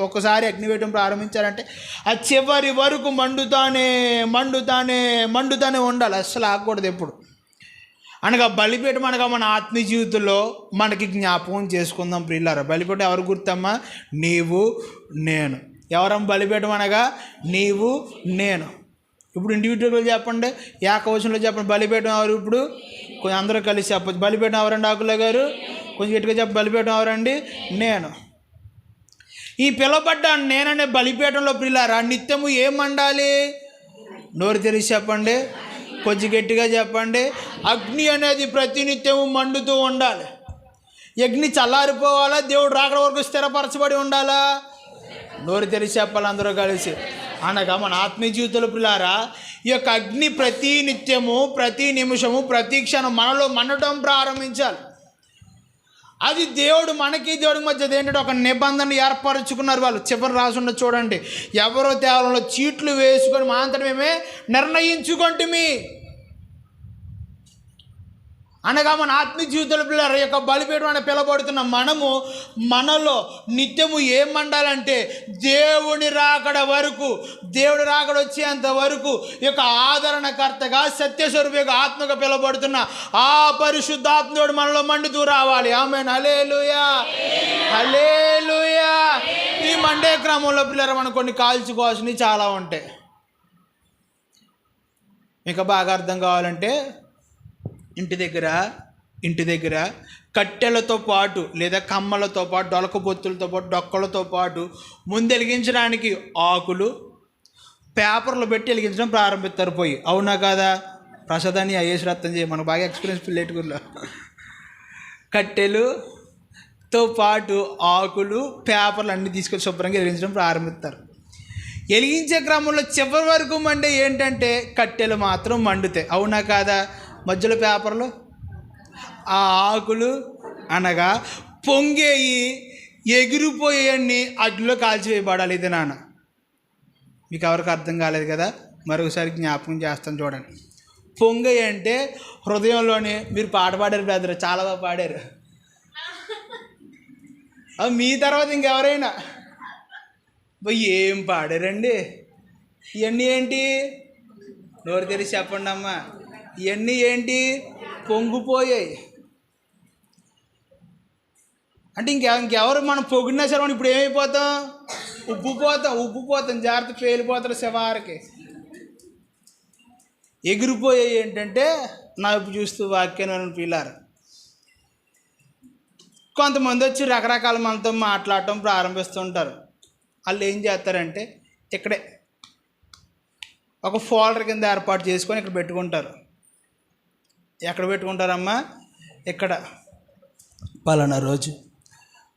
ఒకసారి అగ్ని వేయడం ప్రారంభించారంటే ఆ చివరి వరకు మండుతానే ఉండాలి. అస్సలు ఆగకూడదు ఎప్పుడు. అనగా బలిపీఠం అనగా మన ఆత్మీయ జీవితంలో మనకి జ్ఞాపకం చేసుకుందాం ప్రియులారా. బలిపీఠం ఎవరు గుర్తమ్మా? నీవు నేను. ఎవరమ్మ బలిపీఠం అనగా? నీవు నేను. ఇప్పుడు ఇండివిజువల్గా చెప్పండి, ఏకవచనంలో చెప్పండి. బలిపీఠం ఎవరు? ఇప్పుడు కొంచెం అందరూ కలిసి చెప్పచ్చు. బలిపీఠం ఎవరండి? ఆకుల గారు కొంచెం గట్టిగా చెప్ప. బలిపీఠం ఎవరండి? నేను. ఈ పిలవబడ్డ నేననే బలిపీఠంలో ప్రియులారా నిత్యము ఏం మండాలి? నోరు తెరిచి చెప్పండి. కొంచెం గట్టిగా చెప్పండి. అగ్ని అనేది ప్రతినిత్యము మండుతూ ఉండాలి. అగ్ని చల్లారిపోవాలా? దేవుడు రాకడ వరకు స్థిరపరచబడి ఉండాలా? నోరు తెరిచి చెప్పాలి అందరూ కలిసి. అనగా మన ఆత్మీయ జీవితంలో పిల్లారా ఈ యొక్క అగ్ని ప్రతి నిత్యము ప్రతి నిమిషము ప్రతి క్షణం మనలో మండటం ప్రారంభించాలి. అది దేవుడికి మధ్య ఏంటంటే ఒక నిబంధన ఏర్పరచుకున్నారు వాళ్ళు. చివరి రాసుండ చూడండి. ఎవరో దేవాలయంలో చీట్లు వేసుకొని మా అంతట మేమే నిర్ణయించుకుంటుమి. అనగా మన ఆత్మీయ జీవితంలో పిల్లల యొక్క బలిపీఠం అని పిలబడుతున్న మనలో నిత్యము ఏం మండాలంటే దేవుని రాకడ వరకు, దేవుడి రాకడ వచ్చేంత వరకు ఈ యొక్క ఆదరణకర్తగా సత్యస్వరూపి యొక్క ఆత్మగా పిలబడుతున్న ఆ పరిశుద్ధాత్ముడు మనలో మండుతూ రావాలి. ఆమేన్. హల్లెలూయా, హల్లెలూయా. ఈ మండే క్రమంలో పిల్లలు మనం కొన్ని కాల్చుకోవాల్సినవి చాలా ఉంటాయి. ఇంకా బాగా అర్థం కావాలంటే ఇంటి దగ్గర కట్టెలతో పాటు లేదా కమ్మలతో పాటు, డొలకబొత్తులతో పాటు, డొక్కలతో పాటు ముందు వెలిగించడానికి ఆకులు, పేపర్లు పెట్టి వెలిగించడం ప్రారంభిస్తారు పోయి. అవునా కాదా? ప్రసాదాన్ని అయ్యేసి రత్నం చేయ, మనకు బాగా ఎక్స్పీరియన్స్ పిల్లెట్టుకుల్లో. కట్టెలుతో పాటు ఆకులు, పేపర్లు అన్నీ తీసుకొని శుభ్రంగా వెలిగించడం ప్రారంభిస్తారు. వెలిగించే క్రమంలో చివరి వరకు మండే ఏంటంటే కట్టెలు మాత్రం మండుతాయి. అవునా కాదా? మధ్యలో పేపర్లు, ఆ ఆకులు అనగా పొంగేయి, ఎగిరిపోయేవన్నీ అగ్నిలో కాల్చివేయబడాలి. ఇది నాన్న మీకు ఎవరికి అర్థం కాలేదు కదా, మరొకసారి జ్ఞాపకం చేస్తాను చూడండి. పొంగేయి అంటే హృదయంలోనే, మీరు పాట పాడారు బ్రదర్, చాలా బాగా పాడారు. మీ తర్వాత ఇంకెవరైనా ఏం పాడారండి? ఇవన్నీ ఏంటి? నోరు తెరిచి చెప్పండి అమ్మా. ఇవన్నీ ఏంటి? పొంగిపోయాయి. అంటే ఇంకెవరు మనం పొగిడినా సరే మనం ఇప్పుడు ఏమైపోతాం? ఉబ్బిపోతాం, జాగ్రత్త, పేలిపోతారు శివారికి. ఎగిరిపోయాయి ఏంటంటే నా ఇప్పుడు చూస్తూ వాక్యాన్ని పిల్లారు. కొంతమంది వచ్చి రకరకాల మనతో మాట్లాడటం ప్రారంభిస్తుంటారు. వాళ్ళు ఏం చేస్తారంటే ఇక్కడే ఒక ఫోల్డర్ కింద ఏర్పాటు చేసుకొని ఇక్కడ పెట్టుకుంటారు. ఎక్కడ పెట్టుకుంటారమ్మా? ఇక్కడ పలానా రోజు,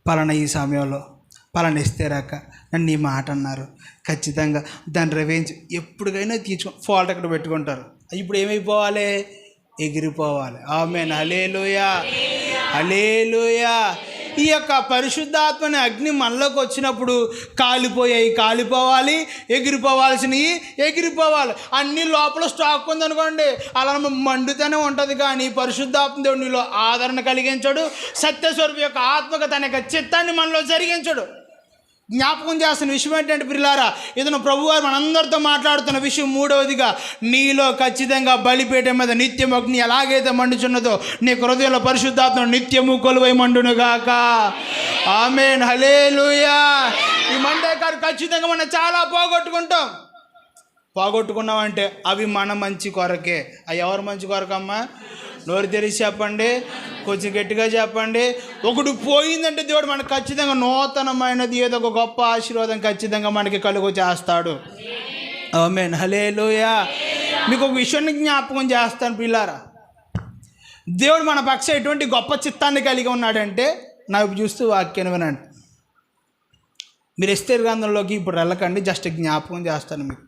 పలానా ఈ సమయంలో, పలానా ఇస్తేరాక నన్ను ఈ మాట అన్నారు, ఖచ్చితంగా దాని రివెంజ్ ఎప్పటికైనా ఫోల్డర్ ఇక్కడ పెట్టుకుంటారు. ఇప్పుడు ఏమైపోవాలి? ఎగిరిపోవాలి. ఆమేన్. హల్లెలూయా, హల్లెలూయా. ఈ యొక్క పరిశుద్ధాత్మని అగ్ని మనలోకి వచ్చినప్పుడు కాలిపోవాలి, ఎగిరిపోవాల్సినవి ఎగిరిపోవాలి. అన్ని లోపల స్టాక్ ఉందనుకోండి, అలా మండుతూనే ఉంటుంది. కానీ పరిశుద్ధాత్మ దేవుడు నీలో ఆదరణ కలిగించడు. సత్యస్వరూపి యొక్క ఆత్మక తన యొక్క చిత్తాన్ని మనలో జరిగించడు. జ్ఞాపకం చేస్తున్న విషయం ఏంటంటే ప్రియులారా, ఇతను ప్రభువారు మనందరితో మాట్లాడుతున్న విషయం మూడవదిగా, నీలో ఖచ్చితంగా బలిపీఠం మీద నిత్యం అగ్ని ఎలాగైతే మండుచున్నదో నీ హృదయంలో పరిశుద్ధాత్మ నిత్యము కొలువై మండునుగాక. ఆమేన్. హల్లెలూయా. ఈ మండే కాదు ఖచ్చితంగా మనం చాలా పోగొట్టుకున్నామంటే అవి మన మంచి కొరకే. అవి ఎవరు మంచి కొరకమ్మా? నోరు తెరిచి చెప్పండి, కొంచెం గట్టిగా చెప్పండి. ఒకటి పోయిందంటే దేవుడు మనకు ఖచ్చితంగా నూతనమైనది ఏదో ఒక గొప్ప ఆశీర్వాదం ఖచ్చితంగా మనకి కలుగు చేస్తాడు. ఆమేన్. హల్లెలూయా. మీకు ఒక విషయాన్ని జ్ఞాపకం చేస్తాను పిల్లారా. దేవుడు మన పక్ష ఎటువంటి గొప్ప చిత్తాన్ని కలిగి ఉన్నాడంటే, నాకు చూస్తూ వాక్యాన్ని వినండి. మీరు ఎస్తేరు గ్రంథంలోకి ఇప్పుడు వెళ్ళకండి, జస్ట్ జ్ఞాపకం చేస్తాను మీకు.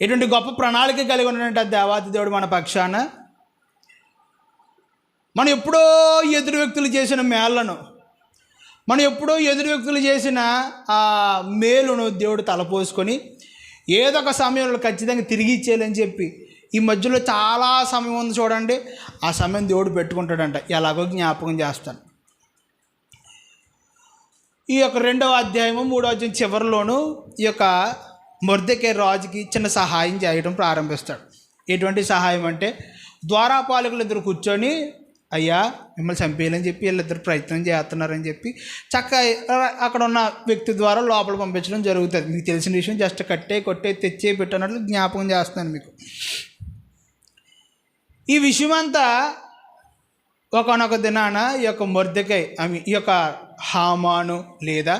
ఎటువంటి గొప్ప ప్రణాళిక కలిగి ఉన్నాడంటే ఆ దేవాది దేవుడు మన పక్షాన. మనం ఎప్పుడో ఎదురు వ్యక్తులు చేసిన మేళ్లను, మనం ఎప్పుడో ఎదురు వ్యక్తులు చేసిన ఆ మేలును దేవుడు తలపోసుకొని ఏదో ఒక సమయంలో ఖచ్చితంగా తిరిగి ఇచ్చేయాలని చెప్పి ఈ మధ్యలో చాలా సమయం ఉంది చూడండి, ఆ సమయం దేవుడు పెట్టుకుంటాడంట. ఎలాగో జ్ఞాపకం చేస్తాను. ఈ యొక్క 2వ అధ్యాయము 3వ అధ్యాయం చివరిలోనూ ఈ యొక్క మొర్దెకై రాజుకి చిన్న సహాయం చేయడం ప్రారంభిస్తాడు. ఎటువంటి సహాయం అంటే, ద్వారపాలకులు ఇద్దరు కూర్చొని, అయ్యా మిమ్మల్ని చంపేయాలని చెప్పి వీళ్ళిద్దరు ప్రయత్నం చేస్తున్నారని చెప్పి చక్కగా అక్కడ ఉన్న వ్యక్తి ద్వారా లోపల పంపించడం జరుగుతుంది. మీకు తెలిసిన విషయం, జస్ట్ కొట్టే తెచ్చే పెట్టినట్లు జ్ఞాపకం చేస్తున్నాను మీకు. ఈ విషయం అంతా ఒకనొక దినాన ఈ యొక్క మొర్దెకై ఈ యొక్క హామాను లేదా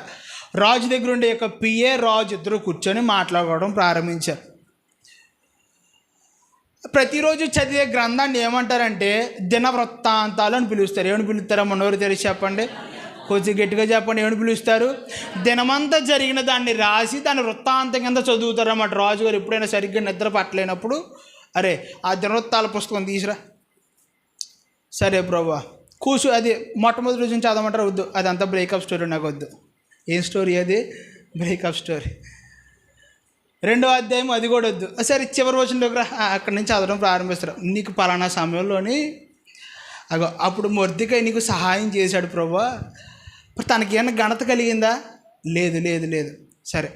రాజు దగ్గర ఉండే యొక్క పిఏ రాజు ఇద్దరు కూర్చొని మాట్లాడుకోవడం ప్రారంభించారు. ప్రతిరోజు చదివే గ్రంథాన్ని ఏమంటారంటే దినవృత్తాంతాలు అని పిలుస్తారు. ఏమని పిలుస్తారో మనోరు తెలిసి చెప్పండి, కొంచెం గట్టిగా చెప్పండి. ఏమని పిలుస్తారు? దినమంతా జరిగిన దాన్ని రాసి దాని వృత్తాంతం కింద చదువుతారు అన్నమాట. రాజుగారు ఎప్పుడైనా సరిగ్గా నిద్ర పట్టలేనప్పుడు, అరే ఆ దినవృత్తాల పుస్తకం తీసురా. సరే ప్రభా కూసు, అది మొట్టమొదటి రోజు నుంచి చదవమంటారు. వద్దు, అదంతా బ్రేకప్ స్టోరీ, నాకు వద్దు. ఏం స్టోరీ అది? Breakup story. 2వ అధ్యాయం అది కూడా వద్దు. సరే చివరి వచనంలోకి రా, అక్కడి నుంచి చదవడం ప్రారంభిస్తారు. నీకు పలానా సమయంలోని అప్పుడు మొర్దెకై నీకు సహాయం చేశాడు ప్రభువా, మరి తనకేమైనా ఘనత కలిగిందా? లేదు లేదు లేదు. సరే,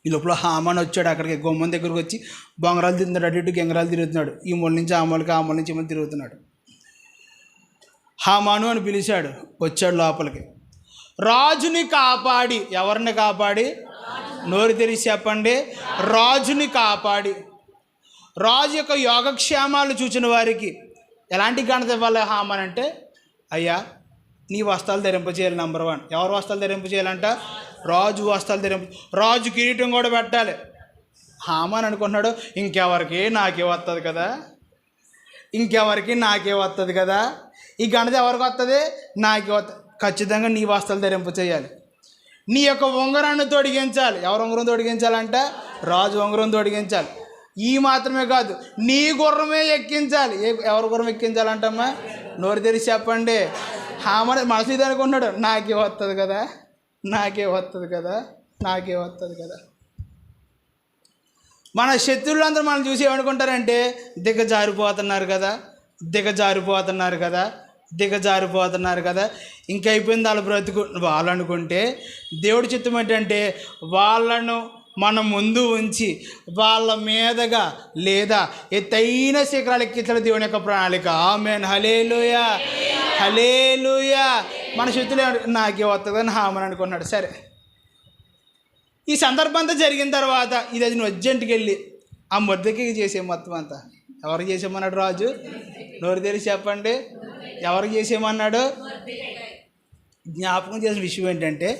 ఈ లోపల హామాన్ వచ్చాడు. అక్కడికి గుమ్మం దగ్గరకు వచ్చి బొంగరాలు తిరుగుతున్నాడు, అటు ఇటు గెంగరాలు తిరుగుతున్నాడు. ఈ మూల నుంచి ఆ మూలకి, ఆ మూల నుంచి ఈ మూల తిరుగుతున్నాడు. హామాను అని పిలిచాడు. వచ్చాడు లోపలికి. రాజుని కాపాడి, ఎవరిని కాపాడి? నోరు తెరిచి చెప్పండి. రాజుని కాపాడి, రాజు యొక్క యోగక్షేమాలు చూచిన వారికి ఎలాంటి ఘనత ఇవ్వాలి హామాన్ అంటే, అయ్యా నీ వస్త్రాలు ధరింపచేయాలి. నెంబర్ 1. ఎవరు వస్త్రాలు ధరింపచేయాలంట? రాజు వస్త్రాలు రాజు కిరీటం కూడా పెట్టాలి. హామాన్ అనుకుంటున్నాడు, ఇంకెవరికి నాకే వస్తుంది కదా, ఇంకెవరికి నాకే వస్తుంది కదా, ఈ ఘనత ఎవరికి వస్తుంది? నాకే వస్తుంది. ఖచ్చితంగా నీ వస్త్రాలు ధరింపచేయాలి. నీ యొక్క ఉంగరాన్ని తొడిగించాలి. ఎవరు ఉంగరం తొడిగించాలంట? రాజు ఉంగరం తొడిగించాలి. ఈ మాత్రమే కాదు, నీ గుర్రమే ఎక్కించాలి. ఎవరి గుర్రం ఎక్కించాలంటమ్మా? నోరు తెరిచి చెప్పండి. హామాన్ మనసు ఇది అనుకుంటున్నాడు, నాకే వస్తుంది కదా, నాకే వస్తుంది కదా, నాకే వస్తుంది కదా. మన శత్రువులందరూ మనం చూసి ఏమనుకుంటారంటే, దిగజారిపోతున్నారు కదా, దిగజారిపోతున్నారు కదా, దిగజారిపోతున్నారు కదా, ఇంకైపోయింది వాళ్ళ బ్రతుకు వాళ్ళు అనుకుంటే, దేవుడి చిత్తం ఏంటంటే వాళ్ళను మన ముందు ఉంచి వాళ్ళ మీదగా లేదా ఎత్తైన శిఖరాలు ఎక్కించాలి దేవుని యొక్క ప్రణాళిక. ఆమేన్. హల్లెలూయా, హల్లెలూయా. మన శత్రువులు నాకే వస్తుందని హామాన్ అనుకున్నాడు. సరే, ఈ సందర్భం అంతా జరిగిన తర్వాత ఇది నువ్వు అర్జెంటుకి వెళ్ళి ఆ మొర్దెకైకి చేసే మొత్తం అంతా. ఎవరికి చేసేమన్నాడు రాజు? నోరు తెరిచి చెప్పండి. ఎవరికి చేసేమన్నాడు? జ్ఞాపకం చేసిన విషయం ఏంటంటే,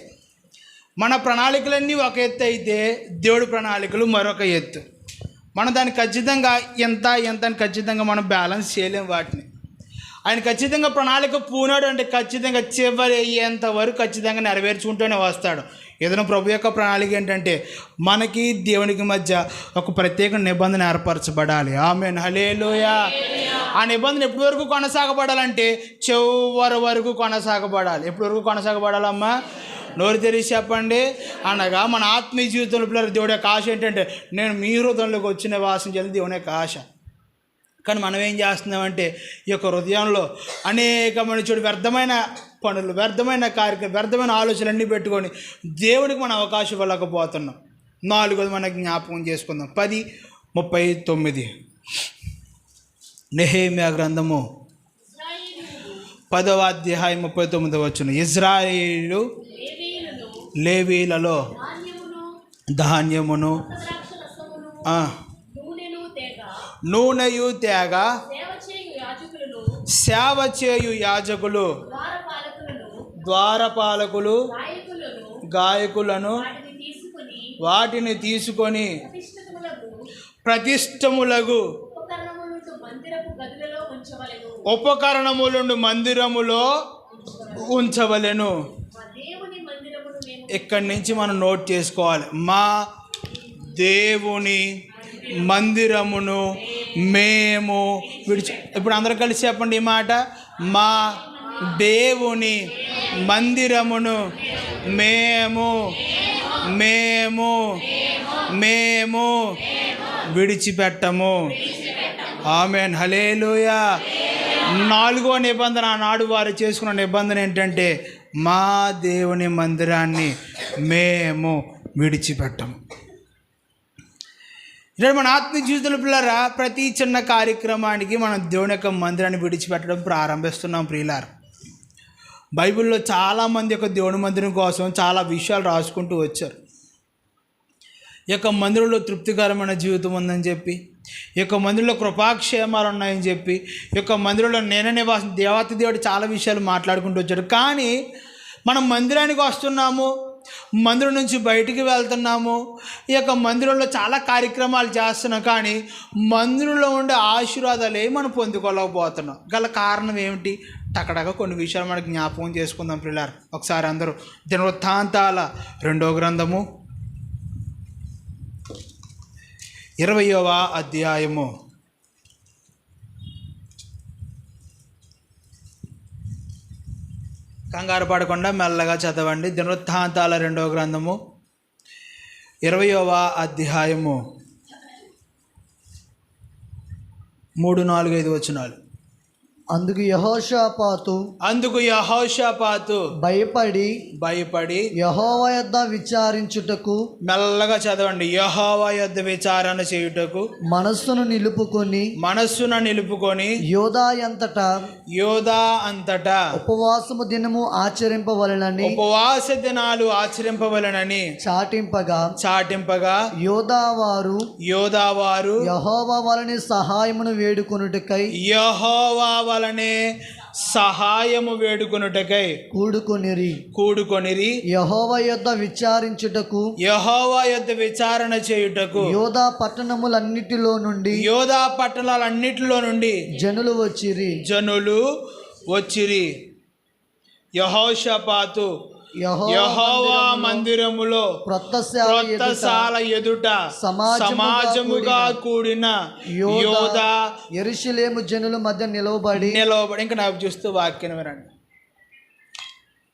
మన ప్రణాళికలన్నీ ఒక ఎత్తు అయితే దేవుడి ప్రణాళికలు మరొక ఎత్తు. మనం దాన్ని ఖచ్చితంగా ఎంత అని ఖచ్చితంగా మనం బ్యాలెన్స్ చేయలేం వాటిని. ఆయన ఖచ్చితంగా ప్రణాళిక పూనాడు అంటే ఖచ్చితంగా చివరి అయ్యేంత వరకు ఖచ్చితంగా నెరవేర్చుకుంటూనే వస్తాడు. ఏదైనా ప్రభు యొక్క ప్రణాళిక ఏంటంటే మనకి దేవునికి మధ్య ఒక ప్రత్యేక నిబంధన ఏర్పరచబడాలి. ఆమేన్. హల్లెలూయా. ఆ నిబంధన ఎప్పటి వరకు కొనసాగబడాలంటే చివరి వరకు కొనసాగబడాలి. ఎప్పటి వరకు కొనసాగబడాలమ్మా? నోరు తెరిచి చెప్పండి. అనగా మన ఆత్మీయ జీవితంలో పిల్లలు దేవుడి యొక్క ఆశ ఏంటంటే, నేను మీ హృదయంలోకి వచ్చిన వాసన చేయాలి దేవుని యొక్క ఆశ. కానీ మనం ఏం చేస్తున్నామంటే, ఈ యొక్క హృదయంలో అనేకమైన చెడు వ్యర్థమైన పనులు, వ్యర్థమైన కార్యక్రమం, వ్యర్థమైన ఆలోచనలన్నీ పెట్టుకొని దేవుడికి మనం అవకాశం ఇవ్వలేకపోతున్నాం. 4வது మనకి జ్ఞాపకం చేసుకుందాం. 10:39 నెహెమ్యా గ్రంథము 10వ అధ్యాయం 39వ వచనం. ఇజ్రాయేలు లేవీలలో ధాన్యమును నూనెయు తేగ సేవ చేయు యాజకులు, ద్వారపాలకులు, గాయకులను వాటిని తీసుకొని ప్రతిష్టములగు ఉపకరణములను మందిరములో ఉంచవలెను. ఇక్కడి నుంచి మనం నోట్ చేసుకోవాలి. మా దేవుని మందిరమును మేము ఇప్పుడు అందరూ కలిసి చెప్పండి ఈ మాట. మా దేవుని మందిరమును మేము మేము మేము విడిచిపెట్టము. ఆమేన్. హల్లెలూయా. 4వ నిబంధన, ఆనాడు వారు చేసుకున్న నిబంధన ఏంటంటే, మా దేవుని మందిరాన్ని మేము విడిచిపెట్టము. ఇక్కడ మన ఆత్మీయ జీవితంలో పిల్లరా, ప్రతి చిన్న కార్యక్రమానికి మనం దేవుని యొక్క మందిరాన్ని విడిచిపెట్టడం ప్రారంభిస్తున్నాం. ప్రియులారా, బైబిల్లో చాలామంది యొక్క దేవుని మందిరం కోసం చాలా విషయాలు రాసుకుంటూ వచ్చారు. ఈ యొక్క మందిరంలో తృప్తికరమైన జీవితం ఉందని చెప్పి, ఈ యొక్క మందిరంలో కృపాక్షేమాలు ఉన్నాయని చెప్పి, ఈ యొక్క మందిరంలో నేనే నివాసం దేవాతి దేవుడు చాలా విషయాలు మాట్లాడుకుంటూ వచ్చాడు. కానీ మనం మందిరానికి వస్తున్నాము, మందిరం నుంచి బయటికి వెళ్తున్నాము, ఈ యొక్క మందిరంలో చాలా కార్యక్రమాలు చేస్తున్నాం, కానీ మందిరంలో ఉండే ఆశీర్వాదాలు ఏమి మనం పొందుకోలేకపోతున్నాం. గల కారణం ఏమిటి? టకటక కొన్ని విషయాలు మనకు జ్ఞాపకం చేసుకుందాం పిల్లలు. ఒకసారి అందరూ దినవృత్తాంతాల 2వ గ్రంథము 20వ అధ్యాయము 'కంగారు పడకుండా మెల్లగా చదవండి. దినవృత్తాంతాల 2వ గ్రంథము 20వ అధ్యాయము 3, 4, 5 వచనాలు. అందుకు యెహోషాపాతు భయపడి యెహోవా యొద్ద విచారించుటకు, మెల్లగా చదవండి, యెహోవా యొద్ద విచారణ చేయుటకు మనస్సును నిలుపుకొని యోధా అంతటా ఉపవాస దినాలు ఆచరింపవలెనని చాటింపగా యోధావారు యెహోవా వలనే సహాయము వేడుకొనుటకై కూడుకొనిరి. యెహోవా యొద్ద విచారణ చేయుటకు యోధా పట్టణాలన్నిటిలో నుండి జనులు వచ్చిరి. యెహోషాపాతు యెహోవా మందిరములో క్రొత్తశాల ఎదుట సమాజముగా కూడిన యోధా యెరూషలేము జనుల మధ్య నిలవబడి. ఇంకా నాకు చూస్తూ వాక్యం వినండి.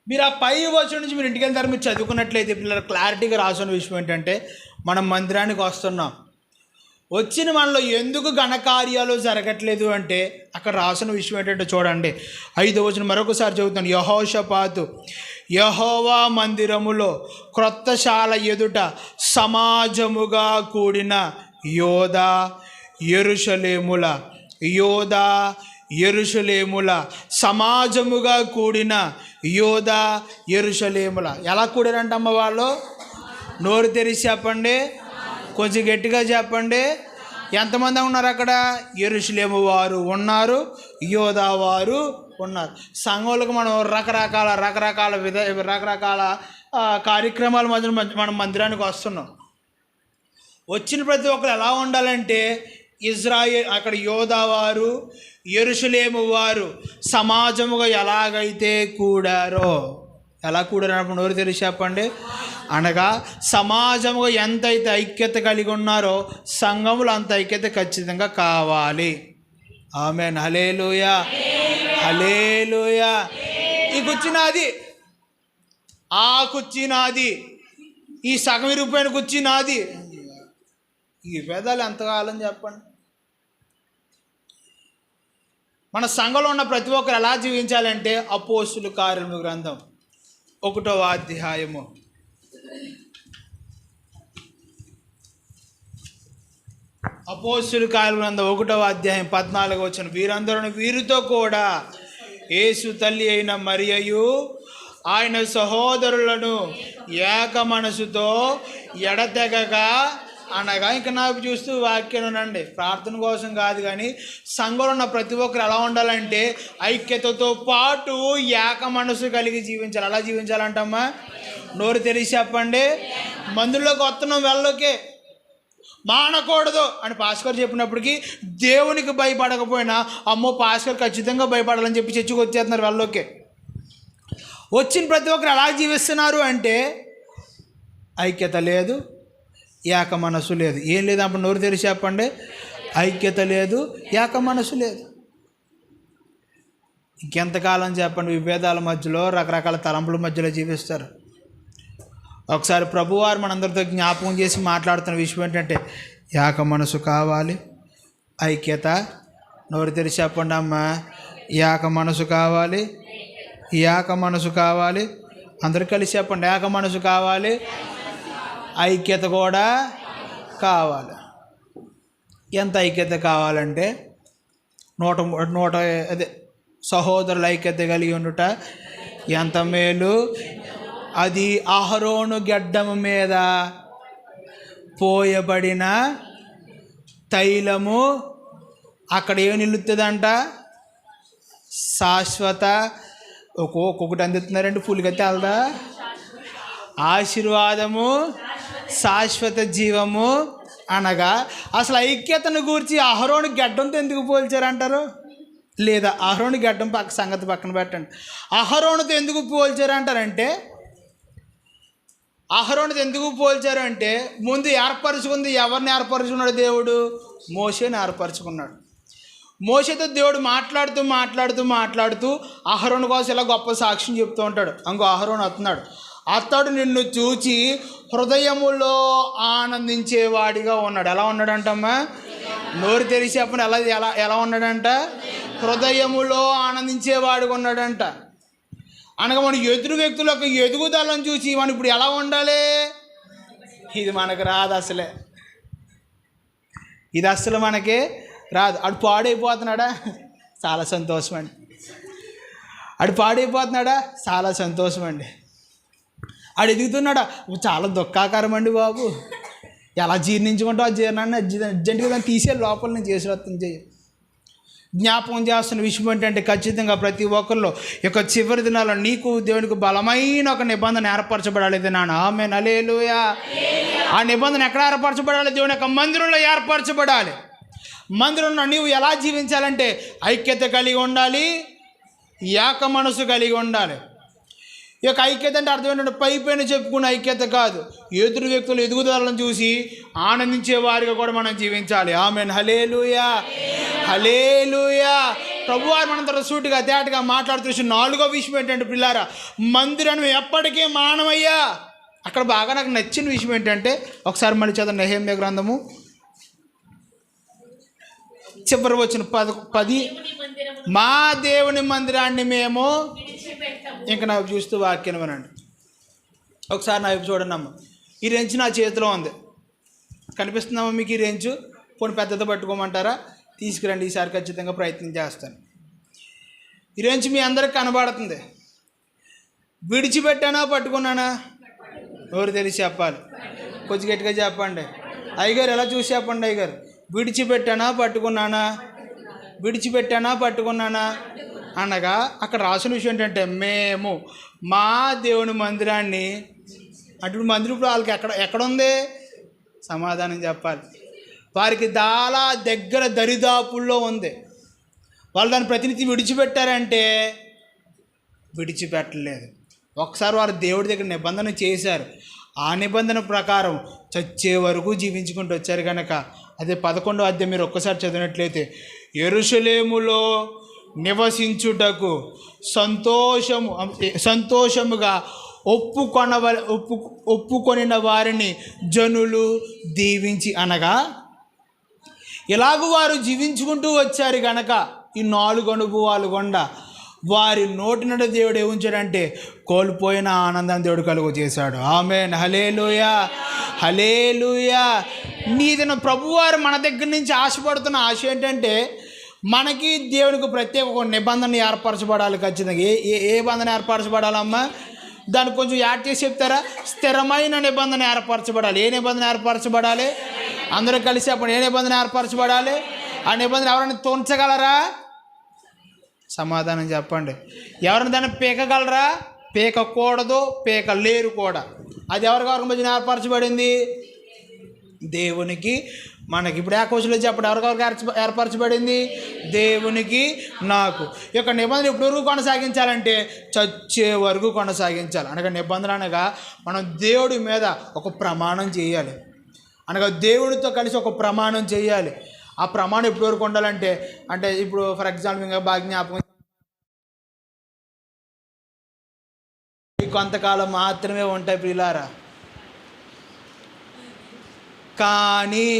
మీరు ఆ పై వచనం నుంచి మీరు ఇంటికి వెళ్తారు, మీరు చదువుకున్నట్లయితే పిల్లలు క్లారిటీగా రాసిన విషయం ఏంటంటే, మనం మందిరానికి వస్తున్నాం, వచ్చిన మనలో ఎందుకు ఘనకార్యాలు జరగట్లేదు అంటే అక్కడ రాసిన విషయం ఏంటంటే చూడండి, 5వ వచనం మరొకసారి చదువుతాను. యెహోషాపాతు యెహోవా మందిరములో క్రొత్తశాల ఎదుట సమాజముగా కూడిన యోధా యెరూషలేముల సమాజముగా కూడిన యోధా యెరూషలేముల. ఎలా కూడారంటమ్మ వాళ్ళు? నోరు తెరిచి చెప్పండి, కొంచెం గట్టిగా చెప్పండి. ఎంతమంది ఉన్నారు అక్కడ? యెరూషలేము వారు ఉన్నారు, యోధా వారు ఉన్నారు. సంఘంలోకి మనం రకరకాల కార్యక్రమాల మధ్య మనం మందిరానికి వస్తున్నాం. వచ్చిన ప్రతి ఒక్కరు ఎలా ఉండాలంటే, ఇజ్రాయేల్ అక్కడ యోధా వారు యెరూషలేము వారు సమాజముగా ఎలాగైతే కూడారో, ఎలా కూడారన్నప్పుడు నోరు తెరిచి చెప్పండి. అనగా సమాజముగా ఎంతైతే ఐక్యత కలిగి ఉన్నారో సంఘములు అంత ఐక్యత ఖచ్చితంగా కావాలి. ఆమేన్. హల్లెలూయా, హల్లెలూయా. ఈ కుర్చీ నాది, ఆ కుర్చీ నాది, ఈ సగం విరిగిపోయిన కుర్చీ నాది. ఈ భేదాలు ఎంత కావాలని చెప్పండి. మన సంఘంలో ఉన్న ప్రతి ఒక్కరు ఎలా జీవించాలంటే, అపోస్తుల కార్యముల గ్రంథం 1వ అధ్యాయము 1వ అధ్యాయం 14వ వచనం. వీరితో కూడా యేసు తల్లి అయిన మరియయు ఆయన సహోదరులను ఏక మనసుతో ఎడతెగగా అనగా, ఇంకా నాకు చూస్తూ వాక్యం వినండి. ప్రార్థన కోసం కాదు కానీ సంఘంలో ఉన్న ప్రతి ఒక్కరు ఎలా ఉండాలంటే ఐక్యతతో పాటు ఏక మనసు కలిగి జీవించాలి. అలా జీవించాలంటమ్మా, నోరు తెరిచి చెప్పండి. మందులోకి వస్తున్నాం, వెళ్ళలోకే మానకూడదు అని పాస్కర్ చెప్పినప్పటికీ దేవునికి భయపడకపోయినా అమ్మో పాస్కర్ ఖచ్చితంగా భయపడాలని చెప్పి చర్చకు వచ్చేస్తున్నారు. వెళ్ళలోకే వచ్చిన ప్రతి ఒక్కరు ఎలా జీవిస్తున్నారు అంటే ఐక్యత లేదు, ఏక మనసు లేదు. ఏం లేదు అప్పుడు నోరు తెరిచి చెప్పండి. ఐక్యత లేదు, ఏక మనసు లేదు. ఇంకెంతకాలం చెప్పండి విభేదాల మధ్యలో, రకరకాల తలంపుల మధ్యలో జీవిస్తారు. ఒకసారి ప్రభువారు మనందరితో జ్ఞాపకం చేసి మాట్లాడుతున్న విషయం ఏంటంటే, ఏక మనసు కావాలి, ఐక్యత. నోరు తెరిచి చెప్పండి అమ్మా. ఏక మనసు కావాలి, ఏక మనసు కావాలి. అందరూ కలిసి చెప్పండి. ఏక మనసు కావాలి, ఐక్యత కూడా కావాలి. ఎంత ఐక్యత కావాలంటే అదే సహోదరుల ఐక్యత కలిగి ఉండుట ఎంత మేలు. అది అహరోను గెడ్డము మీద పోయబడిన తైలము. అక్కడ ఏమి నిలుస్తుందంట? శాశ్వత. ఒక్కొక్కటి అందిస్తున్నారండి, పూలిగా తెలదా? ఆశీర్వాదము, శాశ్వత జీవము. అనగా అసలు ఐక్యతను గూర్చి అహరోను గడ్డంతో ఎందుకు పోల్చారంటారు? లేదా అహరోను గడ్డం సంగతి పక్కన పెట్టండి, అహరోనుతో ఎందుకు పోల్చారంటారంటే, అహరోనుతో ఎందుకు పోల్చారు అంటే, ముందు ఏర్పరచుకుంది ఎవరిని ఏర్పరచుకున్నాడు? దేవుడు మోషేని ఏర్పరచుకున్నాడు. మోషేతో దేవుడు మాట్లాడుతూ అహరోను కోసం ఇలా గొప్ప సాక్ష్యం చెప్తూ ఉంటాడు. అంగో అహరోను వస్తున్నాడు, అతడు నిన్ను చూచి హృదయములో ఆనందించేవాడిగా ఉన్నాడు. ఎలా ఉన్నాడంటమ్మా? నోరు తెరిచి చెప్పండి. ఎలా ఎలా ఎలా ఉన్నాడంట? హృదయములో ఆనందించేవాడుగా ఉన్నాడంట. అనగా మన ఎదురు వ్యక్తుల యొక్క ఎదుగుదలను చూసి మనం ఇప్పుడు ఎలా ఉండాలి? ఇది మనకు రాదు అసలే, ఇది అసలు మనకి రాదు. అడు పాడైపోతున్నాడా? చాలా సంతోషం అండి. అడు పాడైపోతున్నాడా? చాలా సంతోషం అండి. ఆడు ఎదుగుతున్నాడా? చాలా దుఃఖాకరం అండి బాబు. ఎలా జీర్ణించుకుంటావు ఆ జీర్ణాన్ని? అర్జెంటుగా దాన్ని తీసే లోపల నేను చేసి చేయి. జ్ఞాపకం చేస్తున్న విషయం ఏంటంటే ఖచ్చితంగా ప్రతి ఒక్కరిలో యొక్క చివరి దినాల్లో నీకు దేవునికి బలమైన ఒక నిబంధన ఏర్పరచబడాలి. నాన్న ఆమేన్ హల్లెలూయా. ఆ నిబంధన ఎక్కడ ఏర్పరచబడాలి? దేవుని యొక్క మందిరంలో ఏర్పరచబడాలి. మందిరంలో నీవు ఎలా జీవించాలంటే ఐక్యత కలిగి ఉండాలి, ఏక మనసు కలిగి ఉండాలి. ఈ యొక్క ఐక్యత అంటే అర్థం ఏంటంటే పై పైన చెప్పుకునే ఐక్యత కాదు, ఎదురు వ్యక్తులు ఎదుగుదలను చూసి ఆనందించే వారిగా కూడా మనం జీవించాలి. ఆమేన్ హల్లెలూయా, హల్లెలూయా. ప్రభువారు మనంతో సూటిగా తేటగా మాట్లాడుతూ నాలుగో విషయం ఏంటంటే పిల్లారా, మందిరం ఎప్పటికీ మానవయ్యా. అక్కడ బాగా నాకు నచ్చిన విషయం ఏంటంటే ఒకసారి మళ్ళీ చదవండి నెహెమ్యా గ్రంథము చివరి వచ్చిన 10 మా దేవుని మందిరాన్ని మేము ఇంకా నాకు చూస్తూ వాక్యం వినండి. ఒకసారి నా వైపు చూడండి అమ్మ. ఈ రెంచు నా చేతిలో ఉంది, కనిపిస్తుందమ్మా మీకు? ఈ రెంచు పోనీ పెద్దది పట్టుకోమంటారా? తీసుకురండి, ఈసారి ఖచ్చితంగా ప్రయత్నం చేస్తాను. ఈ రెంచు మీ అందరికి కనబడుతుంది. విడిచిపెట్టానా పట్టుకున్నానా? ఎవరు తెలిసి చెప్పాలి, కొంచెం గట్టిగా చెప్పండి. అయ్యగారు ఎలా చూసి చెప్పండి అయ్యగారు. విడిచిపెట్టానా పట్టుకున్నానా? విడిచిపెట్టానా పట్టుకున్నానా అనగా అక్కడ రాసిన విషయం ఏంటంటే మేము మా దేవుని మందిరాన్ని, అటు మందిరం ఇప్పుడు వాళ్ళకి ఎక్కడ ఉంది? సమాధానం చెప్పాలి. వారికి చాలా దగ్గర దరిదాపుల్లో ఉంది. వాళ్ళు దాని ప్రతినిధి విడిచిపెట్టారంటే విడిచిపెట్టలేదు. ఒకసారి వారు దేవుడి దగ్గర నిబంధన చేశారు. ఆ నిబంధన ప్రకారం చచ్చే వరకు జీవించుకుంటూ వచ్చారు కనుక అదే 11వ అధ్యాయం మీరు ఒక్కసారి చదివినట్లయితే యెరూషలేములో నివసించుటకు సంతోషముగా ఒప్పుకొనిన వారిని జనులు దీవించి, అనగా ఇలాగూ వారు జీవించుకుంటూ వచ్చారు కనుక ఈ 4 అనుభవాలు గుండా వారి నోటి నుండి దేవుడు ఏముంచాడంటే కోల్పోయిన ఆనందాన్ని దేవుడు కలుగు చేశాడు. ఆమేన్ హల్లెలూయా, హల్లెలూయా. నీదిన ప్రభువారు మన దగ్గర నుంచి ఆశపడుతున్న ఆశ ఏంటంటే మనకి దేవునికి ప్రత్యేక ఒక నిబంధన ఏర్పరచబడాలి. ఖచ్చితంగా ఏ బంధన ఏర్పరచబడాలమ్మా? దానికి కొంచెం యాడ్ చేసి చెప్తారా? స్థిరమైన నిబంధన ఏర్పరచబడాలి. ఏ నిబంధన ఏర్పరచబడాలి? అందరూ కలిసి అప్పుడు ఏ నిబంధన ఏర్పరచబడాలి? ఆ నిబంధన ఎవరైనా తోంచగలరా? సమాధానం చెప్పండి. ఎవరైనా దాన్ని పీకగలరా? పీకకూడదు, పీకలేరు కూడా. అది ఎవరి మధ్యన ఏర్పరచబడింది? దేవునికి మనకి. ఇప్పుడు ఏకవచనంలో చెప్పండి, ఎవరికెవరికి ఏర్పరచబడింది? దేవునికి నాకు. ఈ యొక్క నిబంధన ఎప్పటి వరకు కొనసాగించాలంటే చచ్చే వరకు కొనసాగించాలి. అనగా నిబంధన అనగా మనం దేవుడి మీద ఒక ప్రమాణం చేయాలి. అనగా దేవుడితో కలిసి ఒక ప్రమాణం చేయాలి. ఆ ప్రమాణం ఎప్పటి వరకు ఉండాలంటే అంటే ఇప్పుడు ఫర్ ఎగ్జాంపుల్ ఇంకా బాగా జ్ఞాపకం, కొంతకాలం మాత్రమే ఉంటాయి ప్రియులారా. కానీ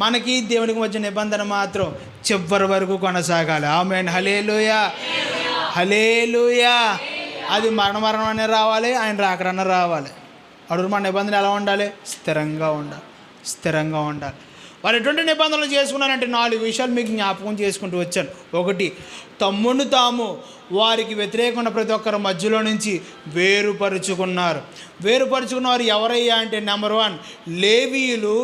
మనకి దేవునికి మధ్య నిబంధన మాత్రం చివరి వరకు కొనసాగాలి. ఆమేన్ హల్లెలూయా, హల్లెలూయా. అది మరణం అనే రావాలి, ఆయన రాకరన్న రావాలి. అడుగు మన నిబంధన ఎలా ఉండాలి? స్థిరంగా ఉండాలి, స్థిరంగా ఉండాలి. వారు ఎటువంటి నిబంధనలు చేసుకున్నారంటే 4 విషయాలు మీకు జ్ఞాపకం చేసుకుంటూ వచ్చాను. 1, తమ్మును తాము వారికి వ్యతిరేకమైన ప్రతి ఒక్కరి మధ్యలో నుంచి వేరుపరుచుకున్నారు. వేరుపరుచుకున్న వారు ఎవరయ్యా అంటే నెంబర్ 1 లేవీయులు